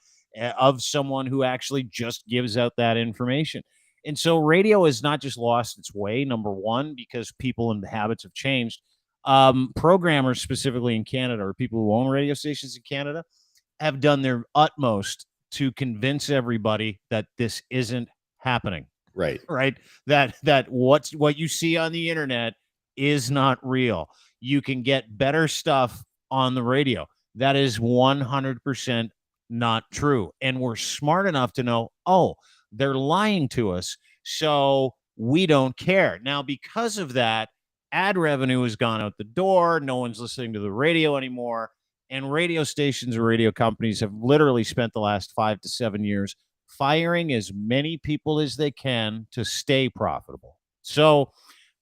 of someone who actually just gives out that information. And so radio has not just lost its way, number one, because people and the habits have changed. Programmers, specifically in Canada, or people who own radio stations in Canada, have done their utmost to convince everybody that this isn't happening. Right. Right. That what you see on the internet is not real. You can get better stuff on the radio. That is 100% not true. And we're smart enough to know, oh, they're lying to us, so we don't care. Now, because of that, ad revenue has gone out the door. No one's listening to the radio anymore. And radio stations or radio companies have literally spent the last 5 to 7 years firing as many people as they can to stay profitable. So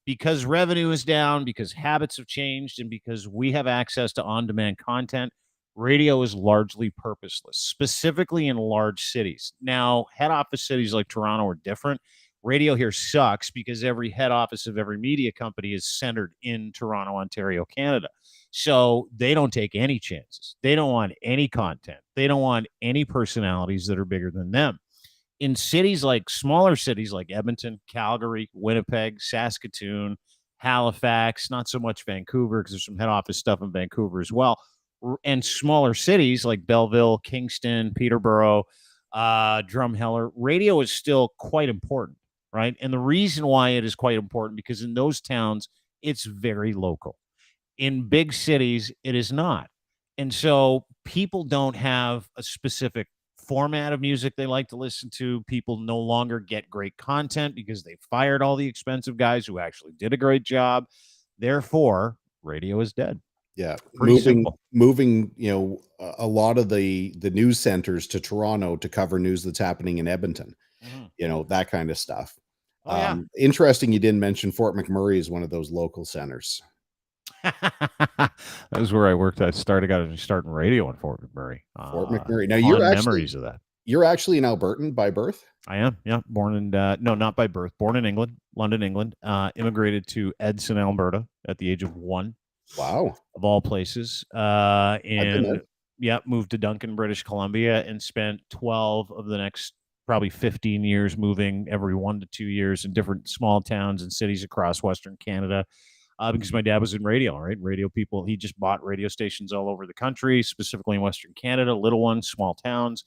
because revenue is down, because habits have changed, and because we have access to on-demand content, radio is largely purposeless, specifically in large cities. Now, head office cities like Toronto are different. Radio here sucks because every head office of every media company is centered in Toronto, Ontario, Canada. So they don't take any chances. They don't want any content. They don't want any personalities that are bigger than them. In cities like smaller cities like Edmonton, Calgary, Winnipeg, Saskatoon, Halifax, not so much Vancouver because there's some head office stuff in Vancouver as well, and smaller cities like Belleville, Kingston, Peterborough, Drumheller. Radio is still quite important, right? And the reason why it is quite important because in those towns it's very local. In big cities, it is not. And so people don't have a specific format of music they like to listen to. People no longer get great content because they fired all the expensive guys who actually did a great job. Therefore, radio is dead. Yeah, Pretty simple. moving, a lot of the news centers to Toronto to cover news that's happening in Edmonton, that kind of stuff. Oh, yeah. Interesting you didn't mention Fort McMurray is one of those local centers. That was where I worked. I starting radio in Fort McMurray. Fort McMurray. Now memories of that. You're actually an Albertan by birth? I am. Yeah, born in no, not by birth. Born in England, London, England. Immigrated to Edson, Alberta, at the age of 1. Wow, of all places. And moved to Duncan, British Columbia, and spent 12 of the next probably 15 years moving every 1 to 2 years in different small towns and cities across Western Canada. Because my dad was in radio, right? Radio people, he just bought radio stations all over the country, specifically in Western Canada, little ones, small towns.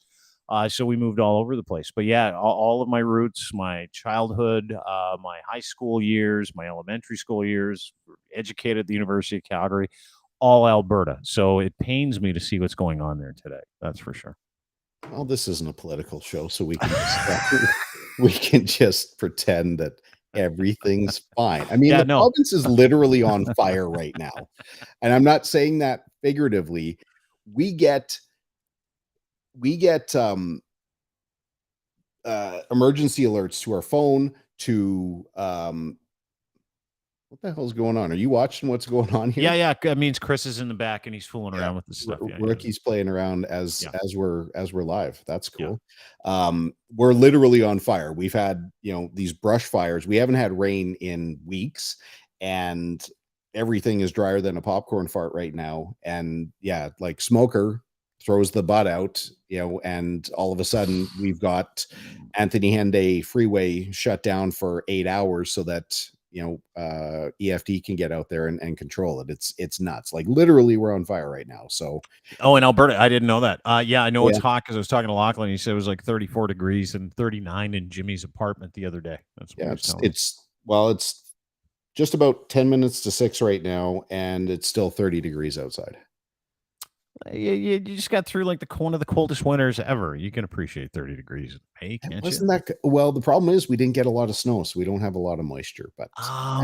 So we moved all over the place. But yeah, all of my roots, my childhood, my high school years, my elementary school years, educated at the University of Calgary, all Alberta. So it pains me to see what's going on there today. That's for sure. Well, this isn't a political show, so we can just pretend that everything's fine. I mean, the province is literally on fire right now. And I'm not saying that figuratively. We get emergency alerts to our phone, to what the hell's going on? Are you watching what's going on here? Yeah. It means Chris is in the back and he's fooling around with the stuff. Ricky's playing around as we're live. That's cool. We're literally on fire. We've had, these brush fires. We haven't had rain in weeks, and everything is drier than a popcorn fart right now. And like Smoker throws the butt out, and all of a sudden we've got Anthony Henday Freeway shut down for 8 hours so that EFD can get out there and control it. It's nuts. Like literally we're on fire right now. So in Alberta, I didn't know that. I know it's hot because I was talking to Lachlan. He said it was like 34 degrees and 39 in Jimmy's apartment the other day. That's what it's just about 10 minutes to 6 right now, and it's still 30 degrees outside. You just got through like one of the coldest winters ever. You can appreciate 30 degrees in May, can't you? Well, the problem is we didn't get a lot of snow, so we don't have a lot of moisture. But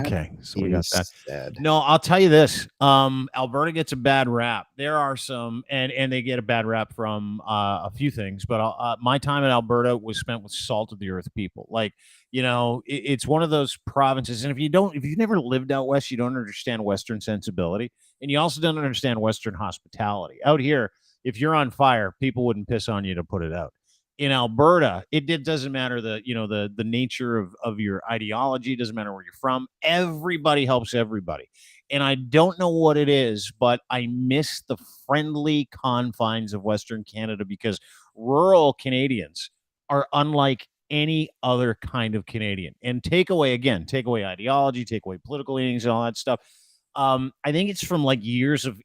okay, so we got that. Sad. No, I'll tell you this. Alberta gets a bad rap. There are some, and they get a bad rap from a few things. But my time in Alberta was spent with salt of the earth people. Like, it's one of those provinces, and if you've never lived out west, you don't understand Western sensibility. And you also don't understand Western hospitality. Out here, if you're on fire, people wouldn't piss on you to put it out. In Alberta, it doesn't matter the nature of your ideology. It doesn't matter where you're from. Everybody helps everybody. And I don't know what it is, but I miss the friendly confines of Western Canada because rural Canadians are unlike any other kind of Canadian. And take away ideology, take away political leanings and all that stuff. I think it's from like years of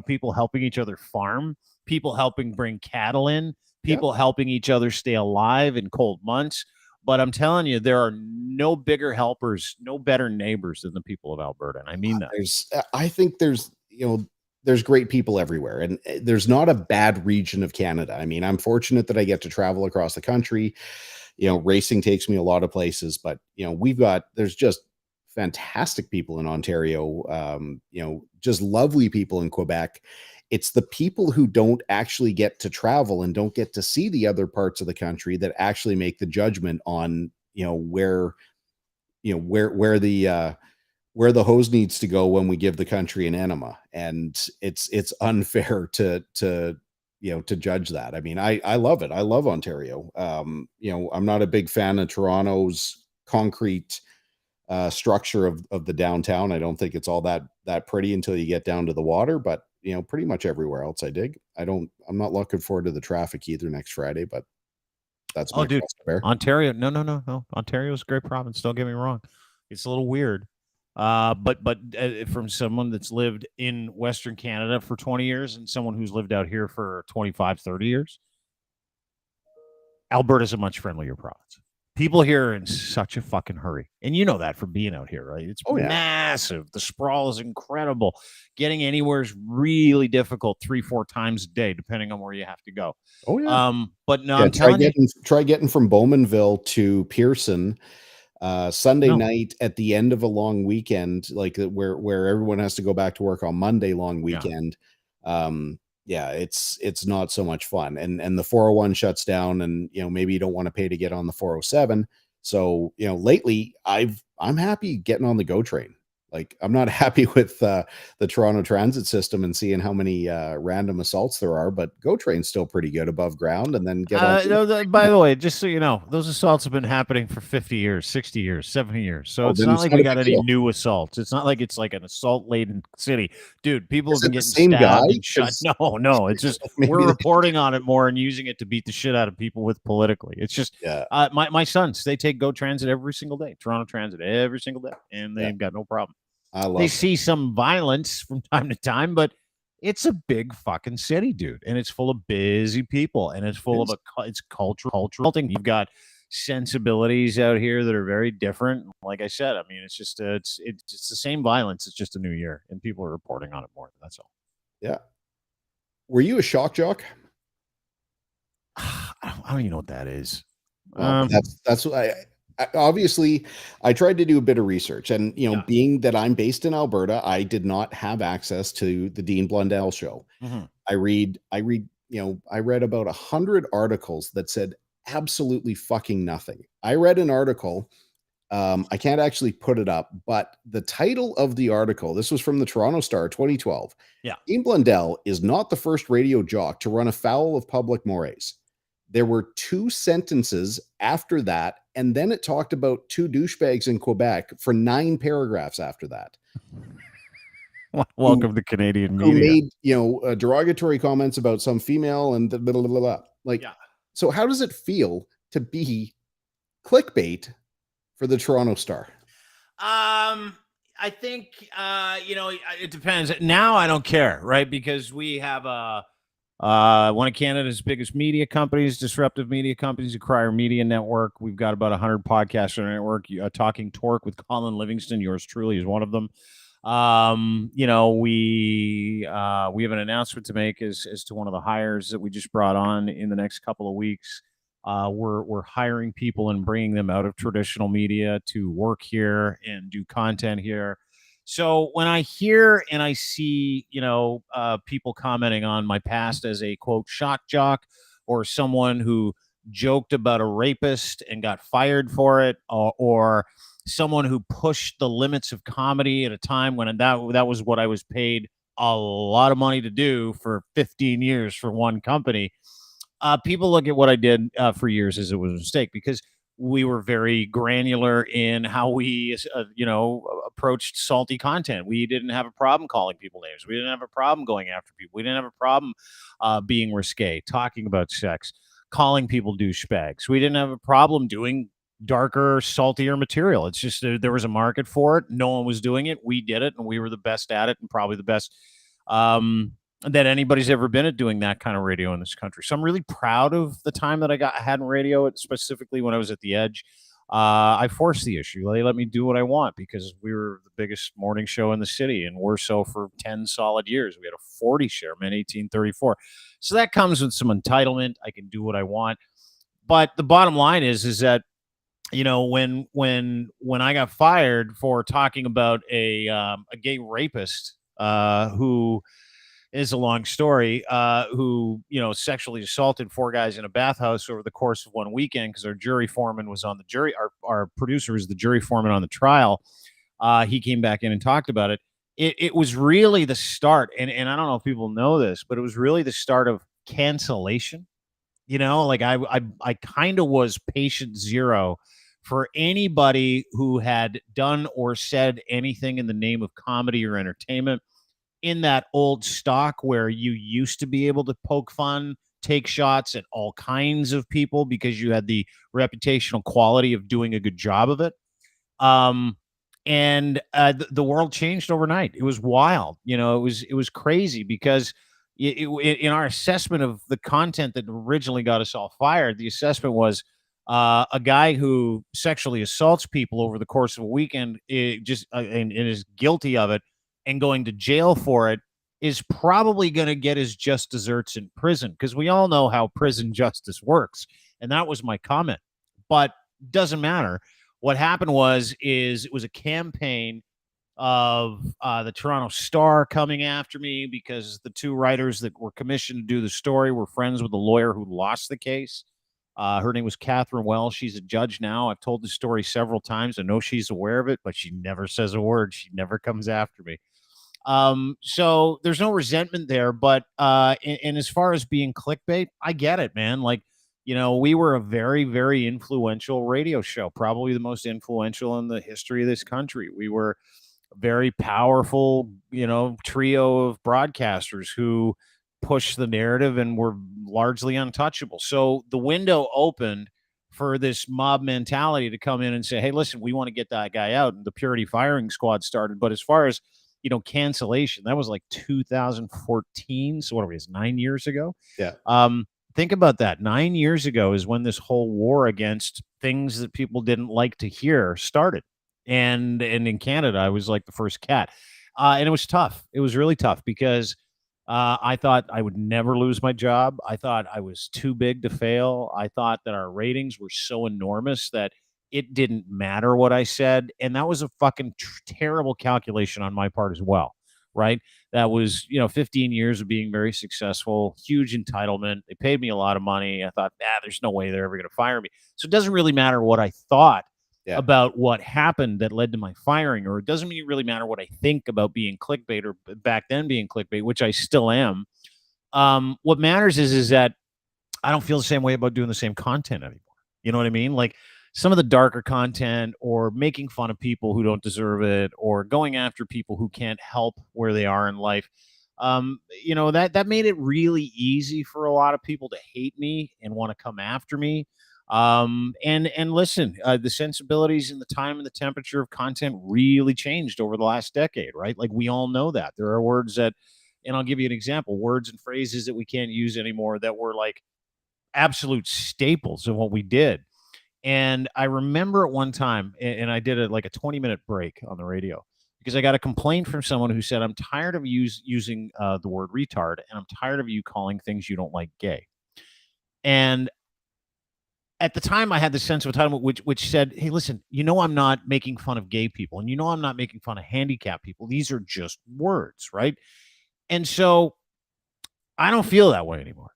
people helping each other farm, people helping bring cattle in, people helping each other stay alive in cold months. But I'm telling you, there are no bigger helpers, no better neighbors than the people of Alberta. And I mean that. I think there's great people everywhere, and there's not a bad region of Canada. I mean, I'm fortunate that I get to travel across the country. Racing takes me a lot of places, but there's just fantastic people in Ontario, just lovely people in Quebec. It's the people who don't actually get to travel and don't get to see the other parts of the country that actually make the judgment on, where the hose needs to go when we give the country an enema. And it's unfair to judge that. I mean, I love it. I love Ontario. I'm not a big fan of Toronto's concrete structure of the downtown. I don't think it's all that pretty until you get down to the water, but pretty much everywhere else I dig. I'm not looking forward to the traffic either next Friday, but that's my cross to bear. Ontario. No. Ontario's a great province. Don't get me wrong. It's a little weird. But from someone that's lived in Western Canada for 20 years and someone who's lived out here for 25, 30 years, Alberta's a much friendlier province. People here are in such a fucking hurry. And you know that from being out here, right? It's Oh, yeah. massive. The sprawl is incredible. Getting anywhere is really difficult 3-4 times a day, depending on where you have to go. Oh, yeah. But no, Yeah, I'm telling you, try getting from Bowmanville to Pearson Sunday No. night at the end of a long weekend, like where everyone has to go back to work on Monday long weekend. Yeah, it's not so much fun. And the 401 shuts down, and maybe you don't want to pay to get on the 407. So, lately I'm happy getting on the GO train. Like, I'm not happy with the Toronto transit system and seeing how many random assaults there are, but GO train's still pretty good above ground, and then get on. no, by the way, just so you know, those assaults have been happening for 50 years, 60 years, 70 years. So Oh, it's then not it's like not we a got big any deal. new assaults. It's not like it's like an assault-laden city. Dude, people Is have been it the getting same stabbed guy? and shot. 'Cause No. It's just maybe we're they- reporting on it more and using it to beat the shit out of people with politically. It's just Yeah, my sons, they take GO Transit every single day, Toronto Transit every single day, and Yeah. they've got no problem. I They love it. see some violence from time to time, but it's a big fucking city, dude, and it's full of busy people, and it's full of it's cultural thing. You've got sensibilities out here that are very different. Like I said, I mean, it's just it's the same violence. It's just a new year, and people are reporting on it more. That's all. Yeah. Were you a shock jock? I don't even know what that is. Well, that's what obviously I tried to do a bit of research, and Yeah. being that I'm based in Alberta, I did not have access to the Dean Blundell show. Mhm. I read, I read about 100 articles that said absolutely fucking nothing. I read an article. I can't actually put it up, but the title of the article, this was from the Toronto Star, 2012. Yeah. Dean Blundell is not the first radio jock to run afoul of public mores. There were 2 sentences after that, and then it talked about 2 douchebags in Quebec for 9 paragraphs after that. Welcome to Canadian Who media. made, derogatory comments about some female and blah, blah, blah, blah. Like, Yeah. so how does it feel to be clickbait for the Toronto Star? I think it depends. Now I don't care, right? Because we have one of Canada's biggest media companies, disruptive media companies, the Crier Media Network. We've got about 100 podcasts on our network. Talking Torque with Colin Livingston, yours truly is one of them. We have an announcement to make as to one of the hires that we just brought on in the next couple of weeks. We're hiring people and bringing them out of traditional media to work here and do content here. So when I hear and I see, people commenting on my past as a quote shock jock, or someone who joked about a rapist and got fired for it, or someone who pushed the limits of comedy at a time when that was what I was paid a lot of money to do for 15 years for one company. People look at what I did for years as it was a mistake, because we were very granular in how we, approached salty content. We didn't have a problem calling people names. We didn't have a problem going after people. We didn't have a problem being risque, talking about sex, calling people douchebags. We didn't have a problem doing darker, saltier material. It's just there was a market for it. No one was doing it. We did it, and we were the best at it, and probably the best that anybody's ever been at doing that kind of radio in this country. So I'm really proud of the time that I had in radio, specifically when I was at the Edge. I forced the issue. They let me do what I want because we were the biggest morning show in the city, and we're so for 10 solid years. We had a 40 share, man, 1834. So that comes with some entitlement. I can do what I want. But the bottom line is that, when I got fired for talking about a gay rapist who is a long story, who, sexually assaulted 4 guys in a bathhouse over the course of one weekend, because our jury foreman was on the jury. Our producer is the jury foreman on the trial. He came back in and talked about it. It was really the start. And I don't know if people know this, but it was really the start of cancellation. Like I kind of was patient zero for anybody who had done or said anything in the name of comedy or entertainment in that old stock where you used to be able to poke fun, take shots at all kinds of people because you had the reputational quality of doing a good job of it. and the world changed overnight. It was wild. It was crazy because in our assessment of the content that originally got us all fired, the assessment was a guy who sexually assaults people over the course of a weekend, and is guilty of it and going to jail for it is probably going to get his just desserts in prison, because we all know how prison justice works. And that was my comment. But doesn't matter. What happened is it was a campaign of the Toronto Star coming after me because the two writers that were commissioned to do the story were friends with the lawyer who lost the case. Her name was Catherine Wells. She's a judge now. I've told the story several times. I know she's aware of it, but she never says a word. She never comes after me. So there's no resentment there. But and as far as being clickbait, I get it, man. Like, we were a very, very influential radio show, probably the most influential in the history of this country. We were a very powerful, trio of broadcasters who pushed the narrative and were largely untouchable. So the window opened for this mob mentality to come in and say, hey, listen, we want to get that guy out. And the Purity Firing Squad started. But as far as, cancellation, that was like 2014. So what are we, 9 years ago? Yeah. Think about that. 9 years ago is when this whole war against things that people didn't like to hear started. And in Canada, I was like the first cat. And it was tough. It was really tough because I thought I would never lose my job. I thought I was too big to fail. I thought that our ratings were so enormous that it didn't matter what I said. And that was a fucking terrible calculation on my part as well. Right. That was, 15 years of being very successful, huge entitlement. They paid me a lot of money. I thought, there's no way they're ever going to fire me. So it doesn't really matter what I thought about what happened that led to my firing, or it doesn't really matter what I think about being clickbait or back then being clickbait, which I still am. What matters is that I don't feel the same way about doing the same content anymore. You know what I mean? Like some of the darker content or making fun of people who don't deserve it or going after people who can't help where they are in life. That made it really easy for a lot of people to hate me and want to come after me. And listen, the sensibilities and the time and the temperature of content really changed over the last decade, right? Like we all know that there are words that, and I'll give you an example, words and phrases that we can't use anymore that were like absolute staples of what we did. And I remember at one time, and I did like a 20-minute break on the radio because I got a complaint from someone who said, I'm tired of using the word retard, and I'm tired of you calling things you don't like gay. And at the time, I had the sense of entitlement, which said, hey, listen, I'm not making fun of gay people, and I'm not making fun of handicapped people. These are just words, right? And so I don't feel that way anymore.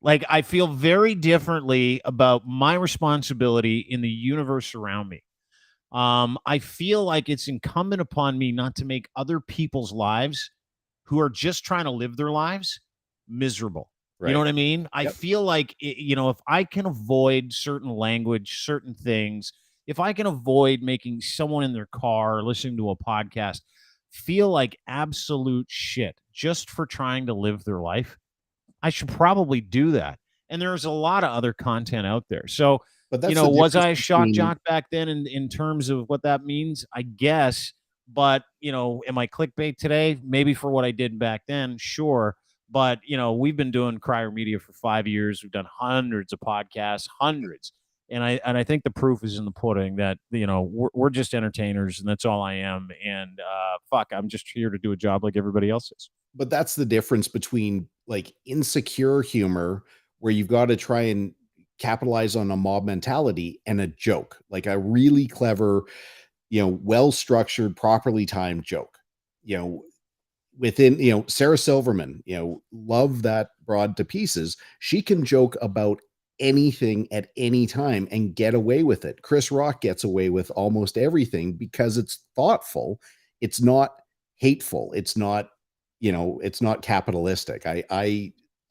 Like I feel very differently about my responsibility in the universe around me. I feel like it's incumbent upon me not to make other people's lives who are just trying to live their lives miserable. Right. You know what I mean? I feel like, if I can avoid certain language, certain things, if I can avoid making someone in their car listening to a podcast feel like absolute shit just for trying to live their life, I should probably do that. And there's a lot of other content out there. So, but that's was I a shock jock back then in terms of what that means? I guess. But, am I clickbait today? Maybe for what I did back then, sure. But, we've been doing Crier Media for 5 years. We've done hundreds of podcasts, hundreds. And I think the proof is in the pudding that, we're just entertainers and that's all I am. And I'm just here to do a job like everybody else is. But that's the difference between like insecure humor, where you've got to try and capitalize on a mob mentality, and a joke, like a really clever, well-structured, properly timed joke, within, Sarah Silverman, love that broad to pieces. She can joke about anything at any time and get away with it. Chris Rock gets away with almost everything because it's thoughtful. It's not hateful. It's not, it's not capitalistic.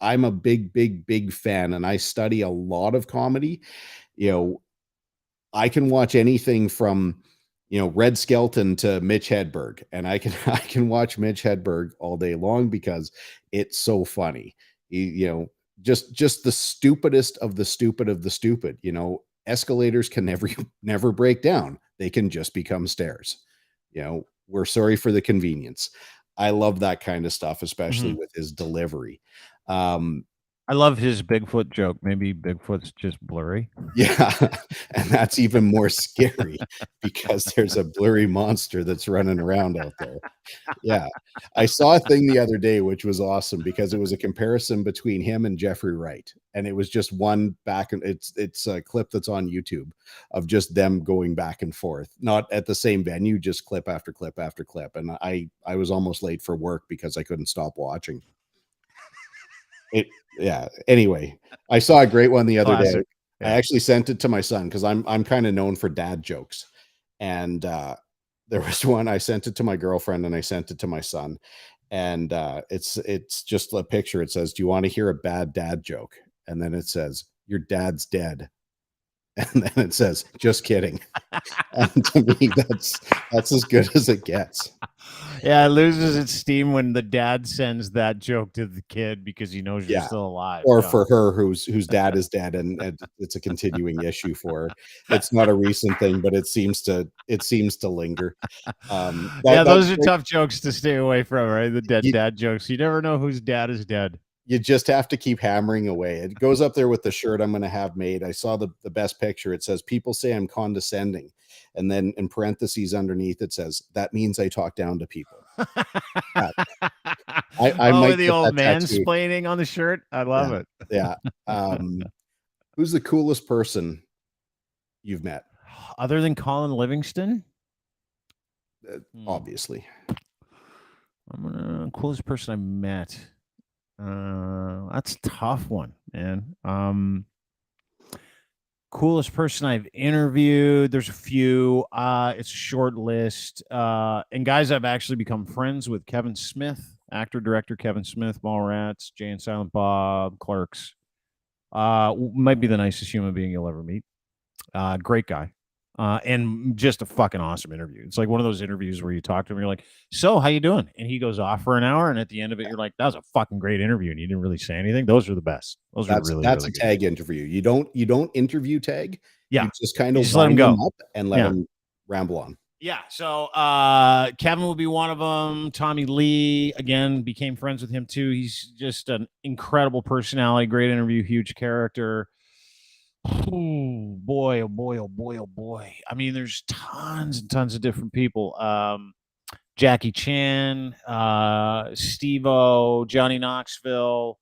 I'm a big fan, and I study a lot of comedy. I can watch anything from, Red Skelton to Mitch Hedberg, and I can watch Mitch Hedberg all day long because it's so funny. Just the stupidest of the stupid of the stupid. Escalators can never break down. They can just become stairs. we're sorry for the convenience. I love that kind of stuff, especially Mhm. with his delivery. I love his Bigfoot joke. Maybe Bigfoot's just blurry. Yeah, and that's even more scary because there's a blurry monster that's running around out there. Yeah. I saw a thing the other day, which was awesome because it was a comparison between him and Jeffrey Wright. And it was just one back and it's a clip that's on YouTube of just them going back and forth, not at the same venue, just clip after clip after clip. And I was almost late for work because I couldn't stop watching. Yeah. Anyway, I saw a great one the other day. Classic. I Yeah. actually sent it to my son because I'm kind of known for dad jokes. And there was one I sent it to my girlfriend and I sent it to my son. And it's just a picture. It says, "Do you want to hear a bad dad joke?" And then it says, "Your dad's dead." And then it says, "Just kidding." And to me, that's as good as it gets. Yeah, it loses its steam when the dad sends that joke to the kid because he knows you're Yeah. still alive. Or Yeah. for her whose dad is dead and it's a continuing issue for her. It's not a recent thing, but it seems to linger. Yeah, That's those are great. tough jokes to stay away from, right? The dead You, dad jokes. You never know whose dad is dead. you just have to keep hammering away. It goes up there with the shirt I'm going to have made. I saw the best picture. It says, "People say I'm condescending." And then in parentheses underneath, it says, "That means I talk down to people." Yeah, I might The get old that man tattooed. splaining on the shirt. I love Yeah. it. Yeah. Who's the coolest person you've met? Other than Colin Livingston, Obviously. I'm gonna coolest person I met. That's a tough one, man. Coolest person I've interviewed. There's a few. It's a short list. And guys I've actually become friends with: Kevin Smith, actor, director Kevin Smith, Mallrats, Jay and Silent Bob, Clerks. Might be the nicest human being you'll ever meet. Great guy. And just a fucking awesome interview. It's like one of those interviews where you talk to him, you're like, "So, how you doing?" And he goes off for an hour, and at the end of it, you're like, "That was a fucking great interview," and you didn't really say anything. Those are the best. Those are really, That's really a good. tag interview. You don't interview tag. Yeah. You just kind You of just let him wind them go. up and let Yeah. them ramble on. Yeah. So Kevin will be one of them. Tommy Lee, again, became friends with him too. He's just an incredible personality, great interview, huge character. Oh boy, oh boy, oh boy, oh boy. I mean, there's tons and tons of different people. Jackie Chan, Steve-O, Johnny Knoxville,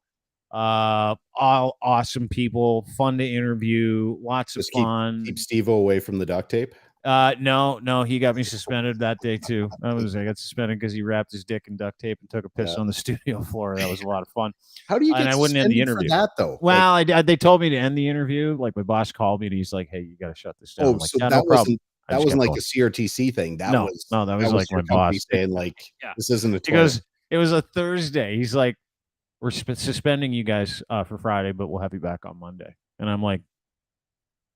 all awesome people, fun to interview, lots of Just keep fun. Steve-O away from the duct tape. No, he got me suspended that day too. I got suspended because he wrapped his dick in duct tape and took a piss on the studio floor. That was a lot of fun. How do you And get I wouldn't end the suspended for interview. that though? Well, they told me to end the interview. Like my boss called me and he's like, "Hey, you got to shut this down." I'm like, So "Yeah, no that problem." wasn't like a CRTC thing. That No, was that was like your my company boss saying like, Yeah. "This isn't a He toy." goes, "It was a Thursday." He's like, "We're suspending you guys for Friday, but we'll have you back on Monday." And I'm like,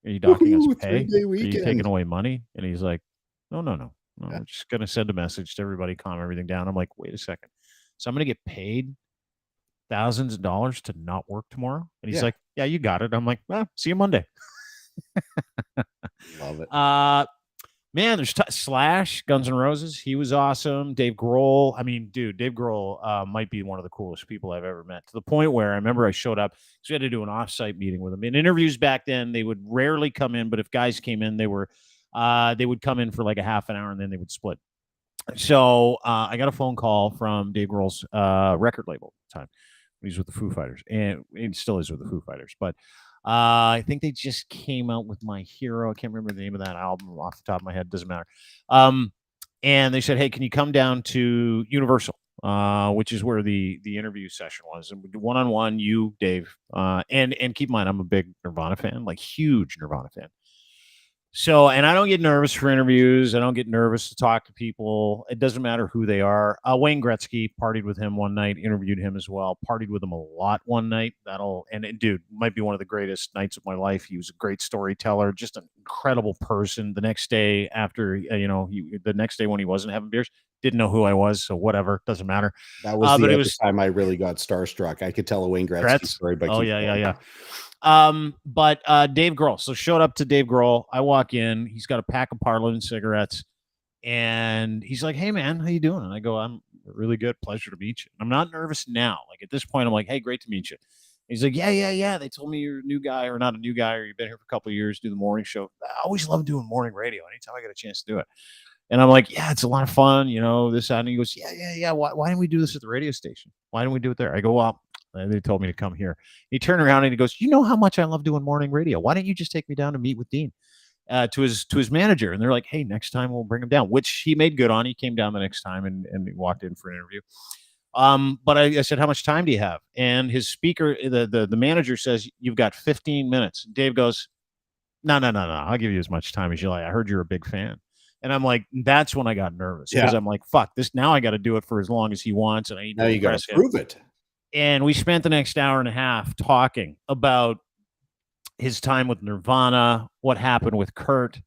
"Are you docking us Woohoo, pay? 3-day Are you weekend. taking away money?" And he's like, No. Yeah. We're just gonna send a message to everybody, calm everything down. I'm like, wait a second. So I'm gonna get paid thousands of dollars to not work tomorrow? And he's Yeah. like, "Yeah, you got it." I'm like, "Well, see you Monday." Love it. Man, there's Slash, Guns N' Roses. He was awesome. Dave Grohl. I mean, dude, Dave Grohl might be one of the coolest people I've ever met. To the point where I remember I showed up because we had to do an offsite meeting with him. In interviews back then, they would rarely come in, but if guys came in, they would come in for like a half an hour and then they would split. So I got a phone call from Dave Grohl's record label at the time. He's with the Foo Fighters, and he still is with the Foo Fighters. But I think they just came out with My Hero. I can't remember the name of that album off the top of my head. Doesn't matter. And they said, "Hey, can you come down to Universal?" Which is where the interview session was, and we do one-on-one. You, Dave, and keep in mind, I'm a big Nirvana fan, like huge Nirvana fan. So, and I don't get nervous for interviews. I don't get nervous to talk to people. It doesn't matter who they are. Wayne Gretzky, partied with him one night, interviewed him as well, partied with him a lot one night. Dude, might be one of the greatest nights of my life. He was a great storyteller, just an incredible person. The next day after, the next day when he wasn't having beers, didn't know who I was. So whatever, doesn't matter. That was the but it other was time I really got starstruck. I could tell a Wayne Gretzky Gretz. story, but Oh keep yeah. going. But Dave Grohl. So showed up to Dave Grohl. I walk in. He's got a pack of Parliament cigarettes, And he's like, "Hey man, how you doing?" And I go, "I'm really good. Pleasure to meet you." And I'm not nervous now. Like at this point, I'm like, "Hey, great to meet you." He's like, "Yeah, yeah, yeah. They told me you're a new guy, or not a new guy, or you've been here for a couple of years, do the morning show. I always love doing morning radio. Anytime I get a chance to do it." And I'm like, "Yeah, it's a lot of fun, this, that." And he goes, "Yeah, yeah, yeah. Why didn't we do this at the radio station? Why didn't we do it there?" I go, "Well, they told me to come here." He turned around and he goes, "You know how much I love doing morning radio. Why don't you just take me down to meet with Dean?" To his manager, and they're like, "Hey, next time we'll bring him down," which he made good on. He came down the next time and he walked in for an interview. But I said, "How much time do you have?" And his speaker, the manager says, "You've got 15 minutes." Dave goes, "No, no, no, no. I'll give you as much time as you like. I heard you're a big fan." And I'm like, that's when I got nervous because Yeah. I'm like, fuck this. Now I got to do it for as long as he wants, and I need Now to you got to impress him. prove it. And we spent the next hour and a half talking about his time with Nirvana, what happened with Kurt,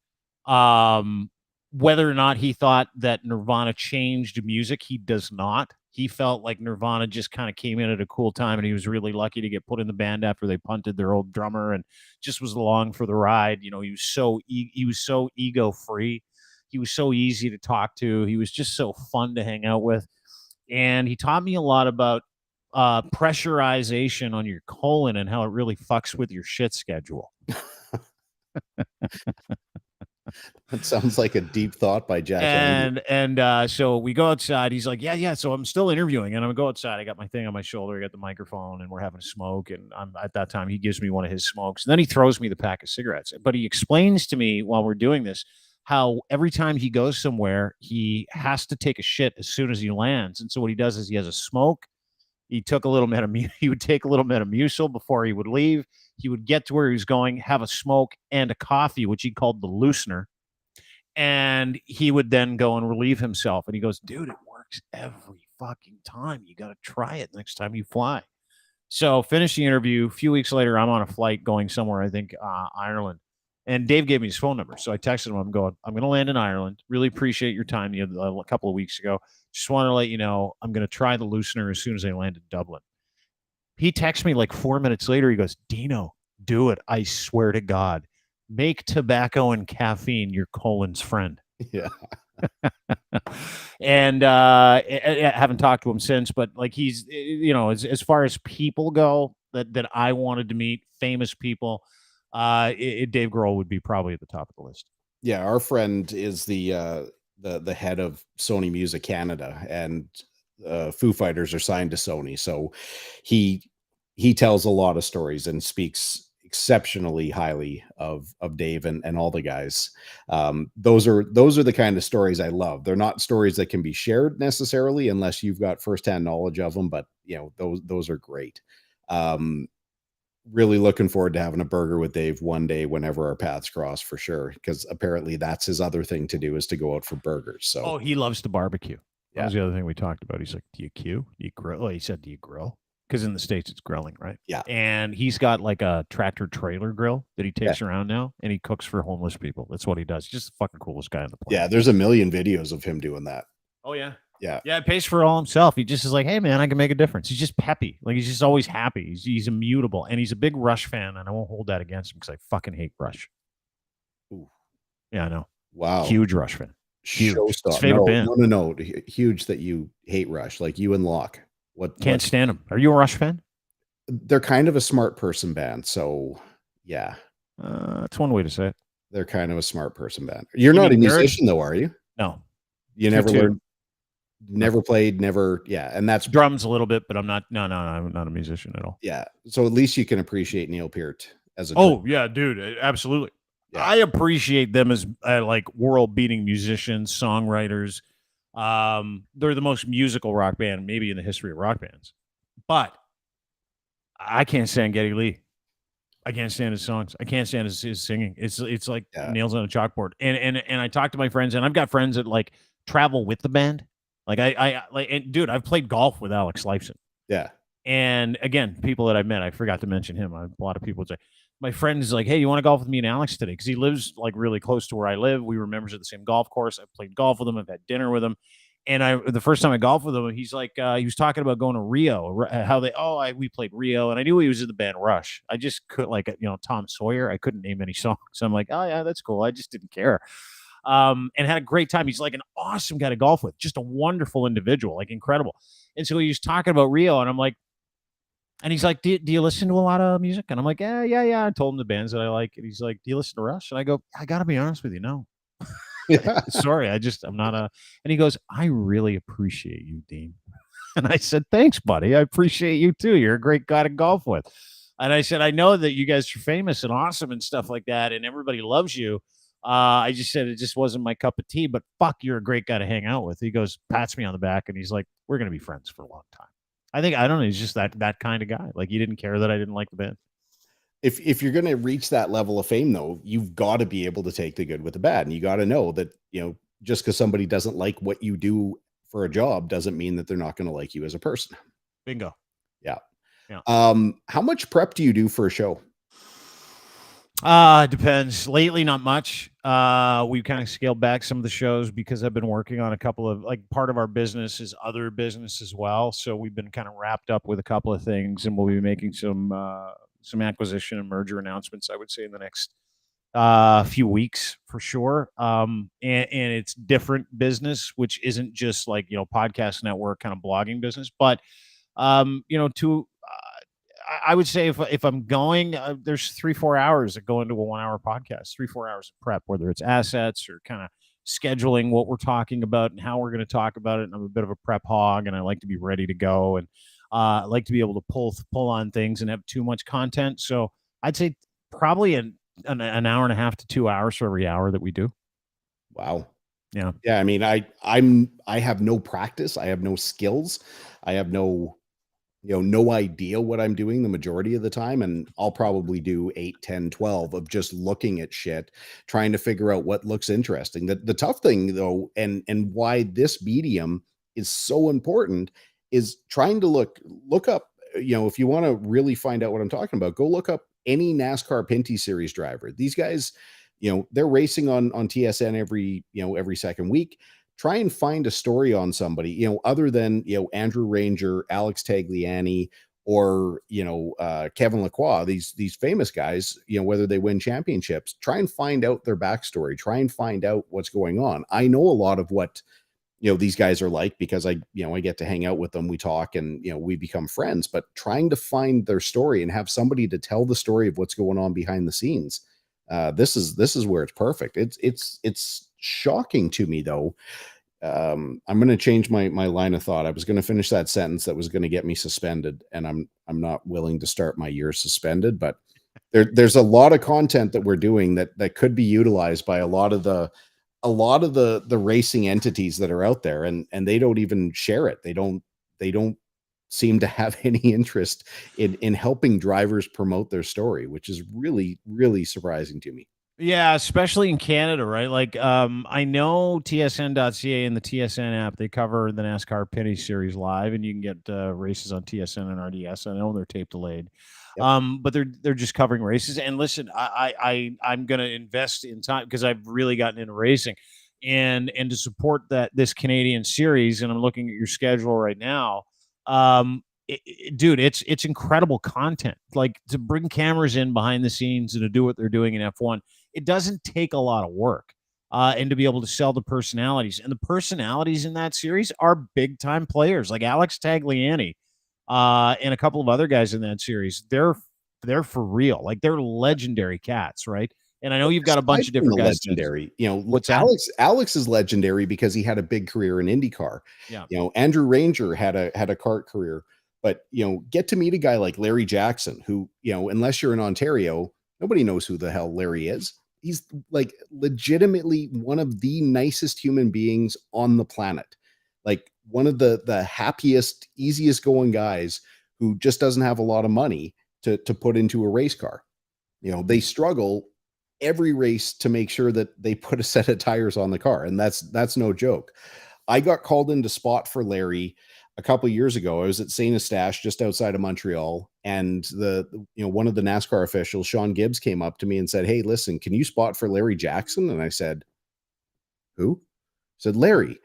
um, whether or not he thought that Nirvana changed music. He does not. He felt like Nirvana just kind of came in at a cool time, and he was really lucky to get put in the band after they punted their old drummer, and just was along for the ride. He was so ego free. He was so easy to talk to. He was just so fun to hang out with, and he taught me a lot about pressurization on your colon and how it really fucks with your shit schedule. That sounds like a deep thought by Jack Andy. And so we go outside. He's like, yeah. So I'm still interviewing, and I'm go outside. I got my thing on my shoulder. I got the microphone, and we're having a smoke. And at that time, he gives me one of his smokes, and then he throws me the pack of cigarettes. But he explains to me while we're doing this how every time he goes somewhere, he has to take a shit as soon as he lands. And so what he does is he has a smoke. He took a little He would take a little Metamucil before he would leave. He would get to where he was going, have a smoke and a coffee, which he called the loosener, and he would then go and relieve himself. And he goes, "Dude, it works every fucking time. You got to try it next time you fly." So finish the interview. A few weeks later, I'm on a flight going somewhere, I think Ireland. And Dave gave me his phone number. So I texted him. I'm going to land in Ireland. Really appreciate your time a couple of weeks ago. Just want to let you know I'm going to try the loosener as soon as I land in Dublin. He texts me like 4 minutes later. He goes, "Dino, do it. I swear to God. Make tobacco and caffeine your colon's friend." Yeah. And I haven't talked to him since, but like he's, as far as people go that I wanted to meet, famous people, Dave Grohl would be probably at the top of the list. Yeah, our friend is the head of Sony Music Canada, and Foo Fighters are signed to Sony. So he tells a lot of stories and speaks exceptionally highly of Dave and all the guys. Those are the kind of stories I love. They're not stories that can be shared necessarily unless you've got firsthand knowledge of them, but those are great. Really looking forward to having a burger with Dave one day whenever our paths cross, for sure, because apparently that's his other thing to do, is to go out for burgers. So Oh, he loves to barbecue. That Yeah. was the other thing we talked about. He's like, "Do you queue? Do you grill?" Well, he said, "Do you grill?" Because in the States, it's grilling, right? Yeah. And he's got like a tractor trailer grill that he takes around now, and he cooks for homeless people. That's what he does. He's just the fucking coolest guy on the planet. Yeah, there's a million videos of him doing that. Oh, yeah. Yeah. Yeah, it pays for all himself. He just is like, "Hey, man, I can make a difference." He's just peppy. Like, he's just always happy. He's immutable. And he's a big Rush fan, and I won't hold that against him because I fucking hate Rush. Ooh. Yeah, I know. Wow. Huge Rush fan. Huge. His Showstopper. favorite band. No. Huge that you hate Rush, like you and Locke. Can't stand him. Are you a Rush fan? They're kind of a smart person band, so yeah. That's one way to say it. They're kind of a smart person band. You're You not a mean nerd? musician, though, are you? No. You never learned, never played, never. Yeah, and that's Drums a little bit, but I'm not. No, I'm not a musician at all. Yeah, so at least you can appreciate Neil Peart as a. Oh yeah, dude, absolutely. Yeah. I appreciate them as like world-beating musicians, songwriters. They're the most musical rock band maybe in the history of rock bands. But I can't stand Geddy Lee. I can't stand his songs. I can't stand his singing. It's like nails on a chalkboard. And I talk to my friends, and I've got friends that like travel with the band. Like and dude, I've played golf with Alex Lifeson. Yeah. And again, people that I met, I forgot to mention him. A lot of people would say, my friend is like, "Hey, you want to golf with me and Alex today?" Because he lives like really close to where I live. We were members of the same golf course. I played golf with him. I've had dinner with him. And the first time I golfed with him, he's like, he was talking about going to Rio, how we played Rio, and I knew he was in the band Rush. I just could Tom Sawyer. I couldn't name any songs. So I'm like, "Oh yeah, that's cool." I just didn't care. and had a great time. He's like an awesome guy to golf with, just a wonderful individual, like incredible. And so he was talking about Rio, and I'm like, and he's like, do you listen to a lot of music? And I'm like, yeah. I told him the bands that I like. And he's like, do you listen to Rush? And I go, I got to be honest with you. No, Yeah. sorry. I'm not a, and he goes, I really appreciate you, Dean. And I said, thanks, buddy. I appreciate you too. You're a great guy to golf with. And I said, I know that you guys are famous and awesome and stuff like that, and everybody loves you. I just said it just wasn't my cup of tea, but fuck, you're a great guy to hang out with. He goes, pats me on the back, and he's like, we're going to be friends for a long time. I don't know. He's just that kind of guy. Like, he didn't care that I didn't like the band. If you're going to reach that level of fame, though, you've got to be able to take the good with the bad, and you got to know that, just because somebody doesn't like what you do for a job doesn't mean that they're not going to like you as a person. Bingo. Yeah. Yeah. How much prep do you do for a show? Depends. Lately, not much. We've kind of scaled back some of the shows because I've been working on a couple of, like, part of our business is other business as well. So we've been kind of wrapped up with a couple of things, and we'll be making some acquisition and merger announcements, I would say, in the next few weeks for sure. And it's different business, which isn't just like, podcast network kind of blogging business, but I would say if I'm going, there's 3-4 hours that go into a 1 hour podcast, 3-4 hours of prep, whether it's assets or kind of scheduling what we're talking about and how we're going to talk about it. And I'm a bit of a prep hog, and I like to be ready to go, and I like to be able to pull on things and have too much content. So I'd say probably an hour and a half to 2 hours for every hour that we do. Wow. Yeah. Yeah. I mean, I have no practice. I have no skills. I have no idea what I'm doing the majority of the time. And I'll probably do 8, 10, 12 of just looking at shit, trying to figure out what looks interesting. The tough thing, though, and why this medium is so important, is trying to look up, if you want to really find out what I'm talking about, go look up any NASCAR Pinty Series driver. These guys, they're racing on TSN every second week. Try and find a story on somebody, other than, Andrew Ranger, Alex Tagliani, or, Kevin Lacroix, these famous guys, whether they win championships. Try and find out their backstory. Try and find out what's going on. I know a lot of what, these guys are like, because I get to hang out with them. We talk, and, we become friends, but trying to find their story and have somebody to tell the story of what's going on behind the scenes. This is where it's perfect. It's shocking to me, though. I'm going to change my line of thought. I was going to finish that sentence that was going to get me suspended, and I'm not willing to start my year suspended, but there's a lot of content that we're doing that could be utilized by a lot of the racing entities that are out there, and they don't even share it. They don't seem to have any interest in helping drivers promote their story, which is really, really surprising to me. Yeah, especially in Canada, right? Like, I know TSN.ca and the TSN app, they cover the NASCAR Pinty Series live, and you can get races on TSN and RDS. I know they're tape delayed, Yep. but they're just covering races. And listen, I'm going to invest in time because I've really gotten into racing, and to support this Canadian series. And I'm looking at your schedule right now. Dude, it's incredible content. Like, to bring cameras in behind the scenes and to do what they're doing in F1. It doesn't take a lot of work, and to be able to sell the personalities. And the personalities in that series are big time players, like Alex Tagliani, and a couple of other guys in that series. They're for real. Like, they're legendary cats, right? And I know you've got a bunch of different guys. Legendary. What's that? Alex is legendary because he had a big career in IndyCar. Yeah. Andrew Ranger had a kart career, but get to meet a guy like Larry Jackson, who, unless you're in Ontario, nobody knows who the hell Larry is. He's like legitimately one of the nicest human beings on the planet. Like, one of the happiest, easiest going guys, who just doesn't have a lot of money to put into a race car. They struggle every race to make sure that they put a set of tires on the car. And that's no joke. I got called in to spot for Larry a couple of years ago. I was at Saint Eustache, just outside of Montreal, and one of the NASCAR officials, Sean Gibbs, came up to me and said, "Hey, listen, can you spot for Larry Jackson?" And I said, "Who?" I said, "Larry."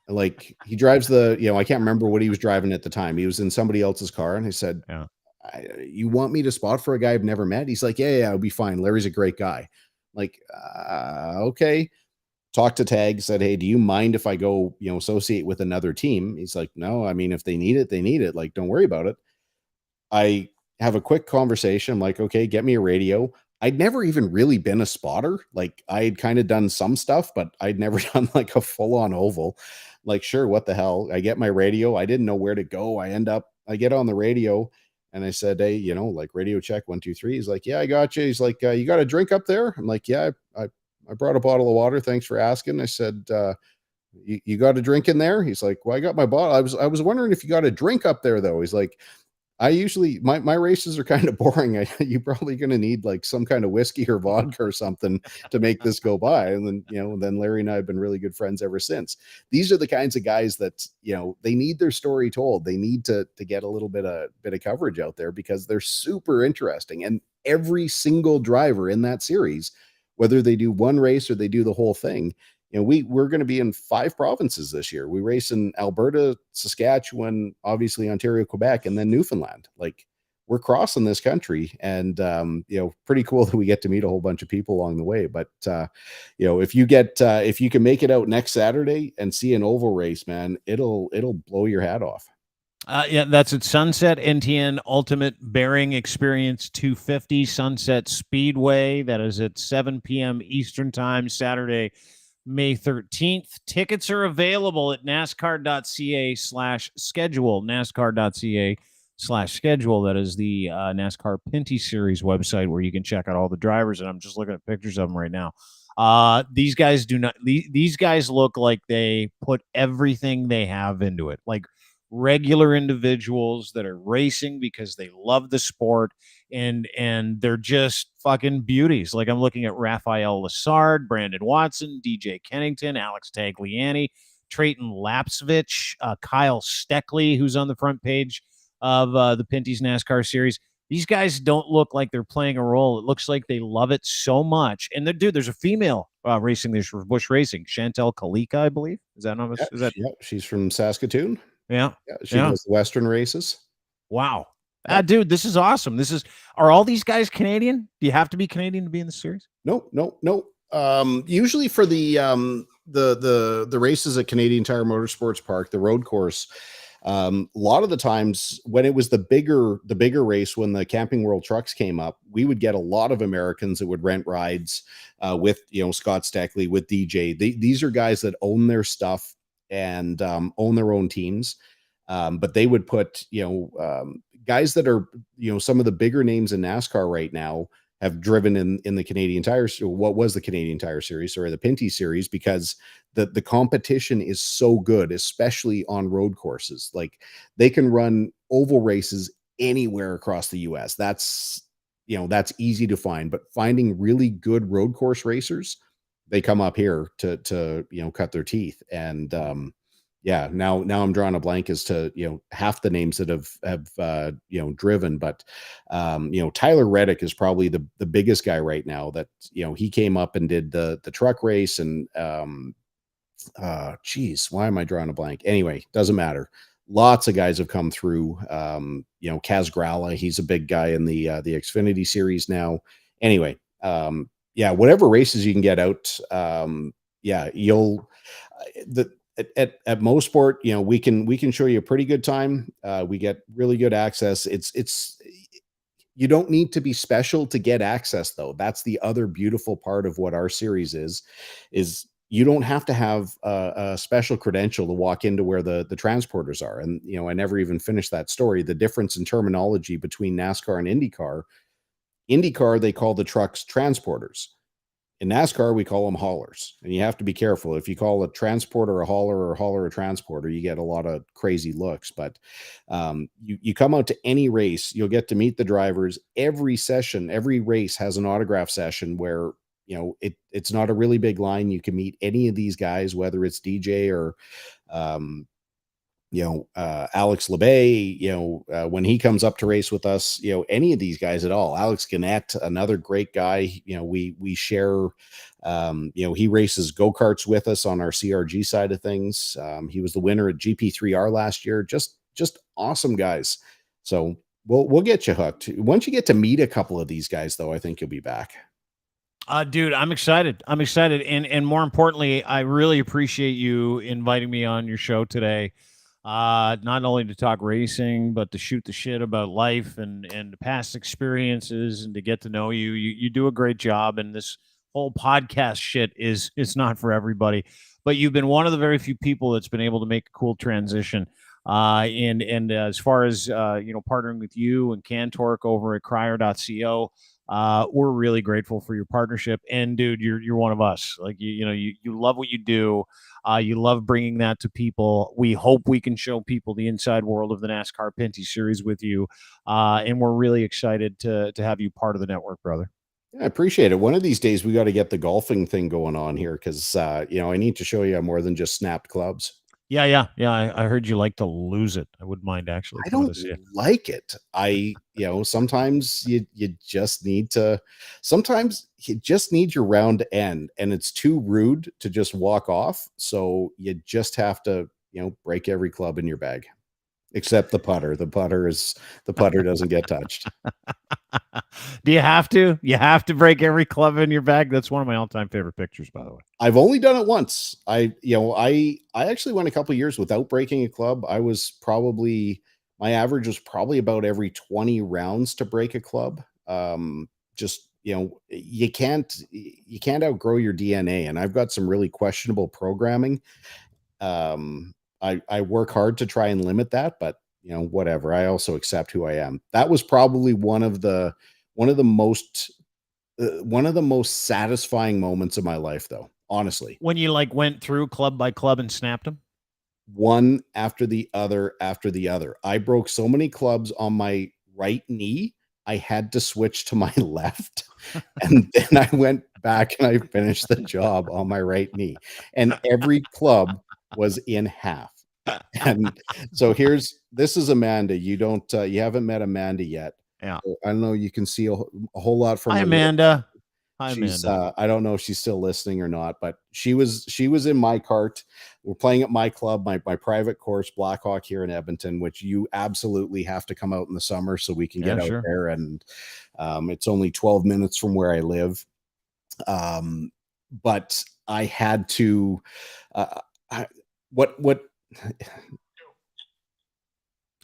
Like, he drives I can't remember what he was driving at the time. He was in somebody else's car, and I said, Yeah. "You want me to spot for a guy I've never met?" He's like, "Yeah, it'll be fine. Larry's a great guy." Like, okay. talked to Tag, said, "Hey, do you mind if I go, associate with another team?" He's like, "No, I mean, if they need it, they need it. Like, don't worry about it." I have a quick conversation. I'm like, "Okay, get me a radio." I'd never even really been a spotter. Like, I'd kind of done some stuff, but I'd never done like a full on oval. Like, sure, what the hell? I get my radio. I didn't know where to go. I get on the radio and I said, "Hey, like radio check 1, 2, 3." He's like, "Yeah, I got you." He's like, "You got a drink up there?" I'm like, "Yeah, I brought a bottle of water. Thanks for asking." I said, you got a drink in there?" He's like, "Well, I got my bottle. I was wondering if you got a drink up there though." He's like, "I usually my races are kind of boring. You're probably going to need like some kind of whiskey or vodka or something to make this go by." And then then Larry and I have been really good friends ever since. These are the kinds of guys that they need their story told. They need to get a little bit of coverage out there because they're super interesting. And every single driver in that series, whether they do one race or they do the whole thing, we're going to be in 5 provinces this year. We race in Alberta, Saskatchewan, obviously Ontario, Quebec, and then Newfoundland. Like, we're crossing this country, and pretty cool that we get to meet a whole bunch of people along the way. But if you can make it out next Saturday and see an oval race, man, it'll blow your hat off. Yeah, that's at Sunset NTN Ultimate Bearing Experience 250 Sunset Speedway. That is at 7 p.m. Eastern Time, Saturday, May 13th. Tickets are available at NASCAR.ca/schedule. NASCAR.ca/schedule. That is the NASCAR Pinty Series website where you can check out all the drivers. And I'm just looking at pictures of them right now. These guys do not. These guys look like they put everything they have into it. Like regular individuals that are racing because they love the sport, and they're just fucking beauties. Like, I'm looking at Raphael Lessard, Brandon Watson, DJ Kennington, Alex Tagliani, Trayton Lapsvich, Kyle Steckley, who's on the front page of the Pinty's NASCAR series. These guys don't look like they're playing a role. It looks like they love it so much. And dude, there's a female racing this for Busch Racing, Chantel Kalika, I believe. Is that not? Is that? Yeah, she's from Saskatoon. Yeah. Yeah, she does the Western races. Wow. Yeah. Dude, this is awesome. Are all these guys Canadian? Do you have to be Canadian to be in the series? No. Usually for the races at Canadian Tire Motorsports Park, the road course, a lot of the times when it was the bigger race, when the Camping World Trucks came up, we would get a lot of Americans that would rent rides with Scott Steckley, with DJ. These are guys that own their stuff and own their own teams. But they would put, guys that are, some of the bigger names in NASCAR right now have driven in the Canadian Tire, what was the Canadian Tire Series, or the Pinty Series, because the competition is so good, especially on road courses. Like, they can run oval races anywhere across the US. That's easy to find, but finding really good road course racers, they come up here to cut their teeth. And yeah, now I'm drawing a blank as to half the names that have driven, but Tyler Reddick is probably the biggest guy right now that he came up and did the truck race. And geez, why am I drawing a blank? Anyway, doesn't matter. Lots of guys have come through. Kaz Gralla, he's a big guy in the Xfinity series now. Anyway, yeah, whatever races you can get out, yeah, you'll at Mosport, we can show you a pretty good time. We get really good access. It's you don't need to be special to get access, though. That's the other beautiful part of what our series is you don't have to have a special credential to walk into where the transporters are. And I never even finished that story. The difference in terminology between NASCAR and IndyCar, they call the trucks transporters. In NASCAR, we call them haulers. And you have to be careful. If you call a transporter a hauler or a hauler a transporter, you get a lot of crazy looks. But you come out to any race, you'll get to meet the drivers. Every session, every race has an autograph session where it's not a really big line. You can meet any of these guys, whether it's DJ or Alex LeBay, when he comes up to race with us, any of these guys at all. Alex Gannett, another great guy. We share, he races go-karts with us on our CRG side of things. He was the winner at GP3R last year. Just awesome guys. So we'll get you hooked. Once you get to meet a couple of these guys, though, I think you'll be back. Dude, I'm excited. I'm excited. And more importantly, I really appreciate you inviting me on your show today. Not only to talk racing, but to shoot the shit about life and past experiences and to get to know you. You do a great job, and this whole podcast shit is not for everybody. But you've been one of the very few people that's been able to make a cool transition. And as far as partnering with you and Cantork over at crier.co, we're really grateful for your partnership. And dude, you're one of us. Like you love what you do. You love bringing that to people. We hope we can show people the inside world of the NASCAR Pinty Series with you, and we're really excited to have you part of the network, brother. Yeah, I appreciate it. One of these days, we got to get the golfing thing going on here because I need to show you more than just snapped clubs. Yeah. I heard you like to lose it. I wouldn't mind actually I coming don't to see you. like it. Sometimes you just need to, sometimes you just need your round to end, and it's too rude to just walk off. So you just have to, break every club in your bag, except the putter. The putter doesn't get touched. Do you have to? You have to break every club in your bag. That's one of my all-time favorite pictures, by the way. I've only done it once. I actually went a couple years without breaking a club. My average was probably about every 20 rounds to break a club. Just, you can't outgrow your DNA, and I've got some really questionable programming. I work hard to try and limit that, but whatever. I also accept who I am. That was probably one of the most satisfying moments of my life, though, honestly. When you went through club by club and snapped them? One after the other after the other. I broke so many clubs on my right knee, I had to switch to my left. And then I went back and I finished the job on my right knee. And every club was in half. And so this is Amanda. You haven't met Amanda yet. Yeah. So I don't know. You can see a whole lot from Hi, her. Amanda. Hi, She's Amanda. I don't know if she's still listening or not, but she was in my cart. We're playing at my club, my private course, Blackhawk here in Edmonton, which you absolutely have to come out in the summer so we can get out sure. there. And it's only 12 minutes from where I live. But I had to what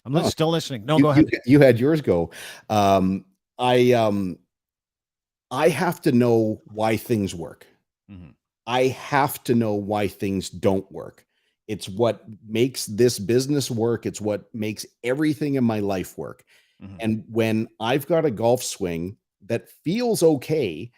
I'm still listening. No, go ahead. You had yours go. I have to know why things work. Mm-hmm. I have to know why things don't work. It's what makes this business work. It's what makes everything in my life work. Mm-hmm. And when I've got a golf swing that feels okay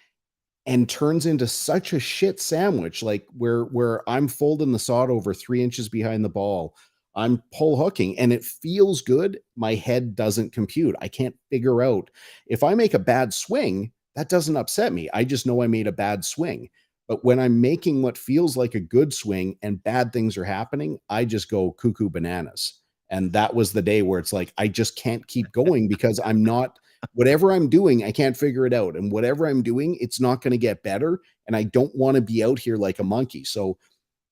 and turns into such a shit sandwich, like where I'm folding the sod over 3 inches behind the ball, I'm pull hooking and it feels good, my head doesn't compute. I can't figure out if I make a bad swing. That doesn't upset me. I just know I made a bad swing. But when I'm making what feels like a good swing and bad things are happening, I just go cuckoo bananas. And that was the day where it's like, I just can't keep going because whatever I'm doing, I can't figure it out. And whatever I'm doing, it's not going to get better. And I don't want to be out here like a monkey. So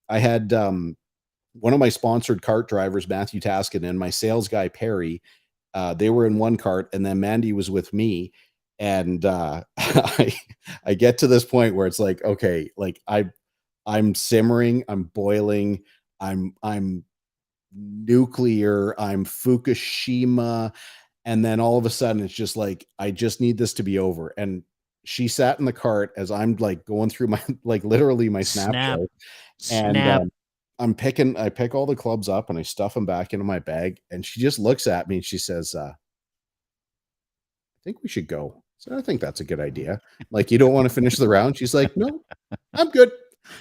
I had one of my sponsored cart drivers, Matthew Taskin, and my sales guy, Perry. They were in one cart, and then Mandy was with me. And I get to this point where it's like, okay, like I'm simmering, I'm boiling, I'm nuclear, I'm Fukushima, and then all of a sudden it's just like I just need this to be over. And she sat in the cart as I'm like going through my literally my snap show, and I pick all the clubs up and I stuff them back into my bag, and she just looks at me and she says, I think we should go. So I think that's a good idea. Like, you don't want to finish the round? She's like, no, I'm good.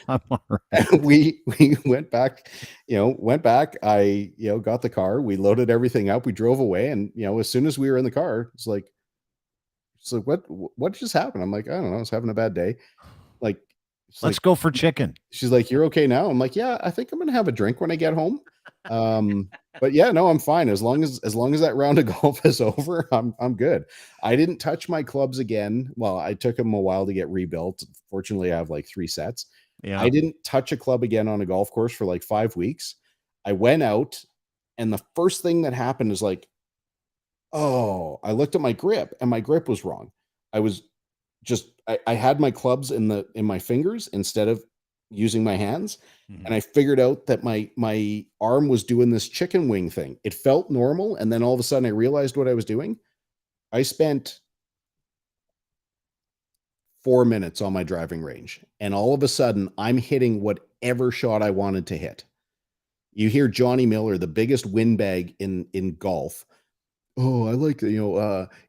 I'm all right. And we went back, I, got the car, we loaded everything up, we drove away. And, as soon as we were in the car, it's like, what just happened? I'm like, I don't know. I was having a bad day. Like, let's go for chicken. She's like, you're okay now? I'm like, yeah, I think I'm going to have a drink when I get home. But yeah, no, I'm fine. As long as that round of golf is over, I'm good. I didn't touch my clubs again. Well, I took them a while to get rebuilt. Fortunately, I have like 3 sets. Yeah. I didn't touch a club again on a golf course for like 5 weeks. I went out, and the first thing that happened is like, oh, I looked at my grip and my grip was wrong. I was I had my clubs in my fingers instead of using my hands. Mhm. And I figured out that my arm was doing this chicken wing thing. It felt normal, and then all of a sudden I realized what I was doing. I spent 4 minutes on my driving range, and all of a sudden I'm hitting whatever shot I wanted to hit. You hear Johnny Miller, the biggest windbag in golf. Oh, I like it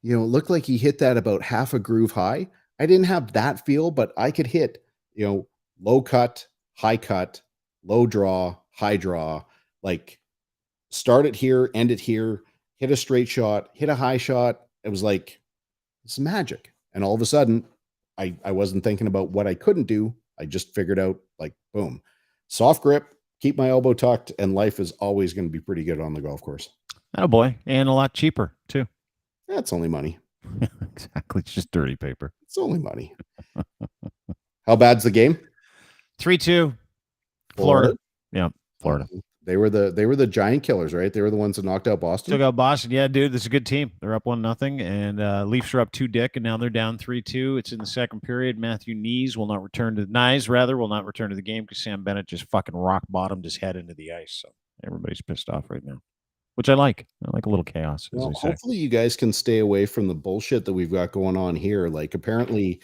looked like he hit that about half a groove high. I didn't have that feel, but I could hit, low cut, high cut, low draw, high draw, like start it here, end it here, hit a straight shot, hit a high shot. It was like it's magic. And all of a sudden, I wasn't thinking about what I couldn't do. I just figured out like boom. Soft grip, keep my elbow tucked, and life is always going to be pretty good on the golf course. Oh boy, and a lot cheaper too. That's only money. Exactly, it's just dirty paper. It's only money. How bad's the game? 3-2, Florida. Yeah, Florida. They were the giant killers, right? They were the ones that knocked out Boston. Took out Boston. Yeah, dude, this is a good team. They're up 1-0, and Leafs are up 2-dick, and now they're down 3-2. It's in the second period. Matthew Nyes will not return to the game because Sam Bennett just fucking rock bottomed his head into the ice. So everybody's pissed off right now, which I like. I like a little chaos. Well, hopefully you guys can stay away from the bullshit that we've got going on here. Like apparently,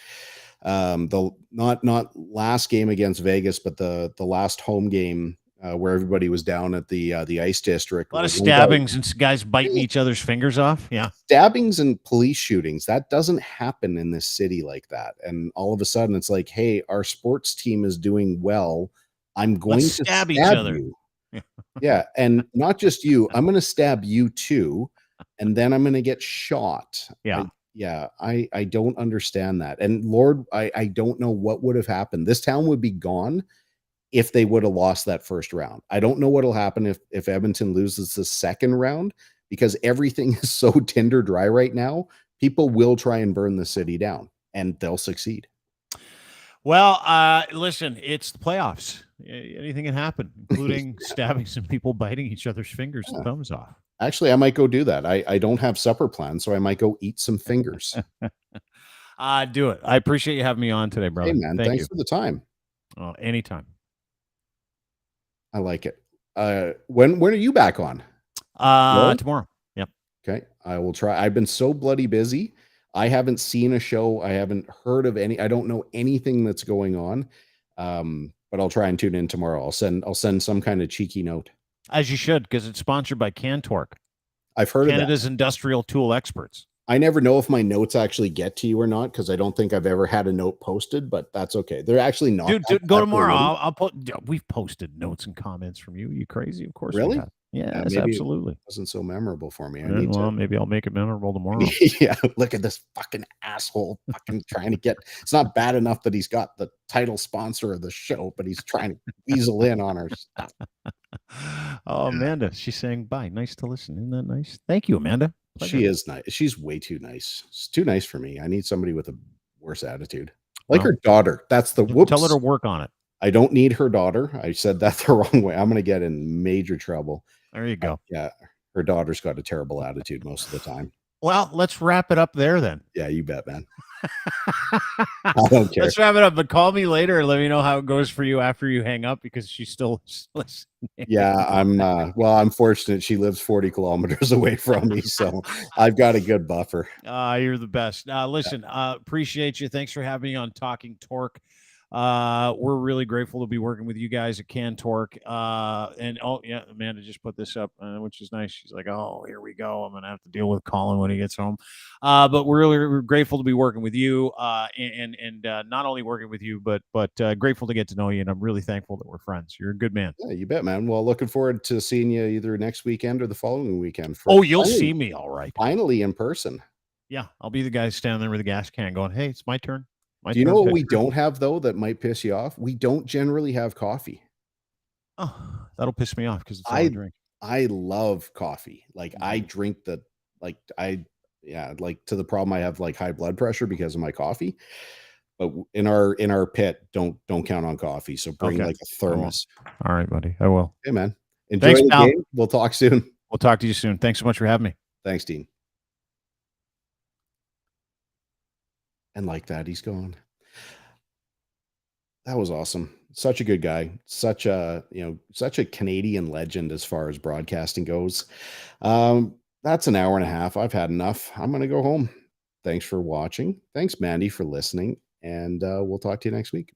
the not last game against Vegas, but the last home game. Where everybody was down at the ice district. A lot of stabbings and guys biting each other's fingers off. Yeah. Stabbings and police shootings. That doesn't happen in this city like that. And all of a sudden it's like, hey, our sports team is doing well. I'm going to stab each other. You. Yeah. And not just you. I'm going to stab you too. And then I'm going to get shot. Yeah. I don't understand that. And Lord, I don't know what would have happened. This town would be gone if they would have lost that first round. I don't know what'll happen if Edmonton loses the second round because everything is so tinder dry right now. People will try and burn the city down, and they'll succeed. Well, listen, it's the playoffs. Anything can happen, including stabbing some people, biting each other's fingers and thumbs off. Actually, I might go do that. I don't have supper plans, so I might go eat some fingers. Do it. I appreciate you having me on today, brother. Hey, man. Thanks for the time. Anytime. I like it. When are you back on? Tomorrow. Yep. Okay. I will try. I've been so bloody busy. I haven't seen a show. I haven't heard of any. I don't know anything that's going on. But I'll try and tune in tomorrow. I'll send some kind of cheeky note. As you should, because it's sponsored by Cantork. I've heard Canada's of that. industrial tool experts. I never know if my notes actually get to you or not because I don't think I've ever had a note posted, but that's okay. They're actually not. Dude, go tomorrow. I'll put. We've posted notes and comments from you. You crazy? Of course. Really? Yes, absolutely. It wasn't so memorable for me. Maybe I'll make it memorable tomorrow. Yeah, look at this fucking asshole fucking trying to get. It's not bad enough that he's got the title sponsor of the show, but he's trying to weasel in on our stuff. Oh, Amanda, she's saying bye. Nice to listen. Isn't that nice? Thank you, Amanda. Pleasure. She is nice. She's way too nice. She's too nice for me. I need somebody with a worse attitude. Like her daughter. That's the whoops. Tell her to work on it. I don't need her daughter. I said that the wrong way. I'm going to get in major trouble. There you go. Yeah. Her daughter's got a terrible attitude most of the time. Well, let's wrap it up there then. Yeah, you bet, man. I don't care. Let's wrap it up, but call me later and let me know how it goes for you after you hang up because she's still listening. Yeah, I'm fortunate she lives 40 kilometers away from me, so I've got a good buffer. You're the best. Listen, appreciate you. Thanks for having me on Talking Torque. We're really grateful to be working with you guys at Cantork. And Amanda just put this up, which is nice. She's like, oh, here we go. I'm gonna have to deal with Colin when he gets home. But we're grateful to be working with you. And not only working with you, but grateful to get to know you. And I'm really thankful that we're friends. You're a good man. Yeah, you bet, man. Well, looking forward to seeing you either next weekend or the following weekend. You'll see me. All right. Finally in person. Yeah. I'll be the guy standing there with a gas can going, hey, it's my turn. Do you know what we don't have, though, that might piss you off? We don't generally have coffee. Oh, that'll piss me off because it's all I drink. I love coffee. Like, I drink to the problem I have, like, high blood pressure because of my coffee. But in our pit, don't count on coffee. So bring like a thermos. All right, buddy. I will. Hey, man. Enjoy the game. We'll talk soon. We'll talk to you soon. Thanks so much for having me. Thanks, Dean. And like that, he's gone. That was awesome. Such a good guy. Such a, such a Canadian legend as far as broadcasting goes. That's an hour and a half. I've had enough. I'm going to go home. Thanks for watching. Thanks, Mandy, for listening. And we'll talk to you next week.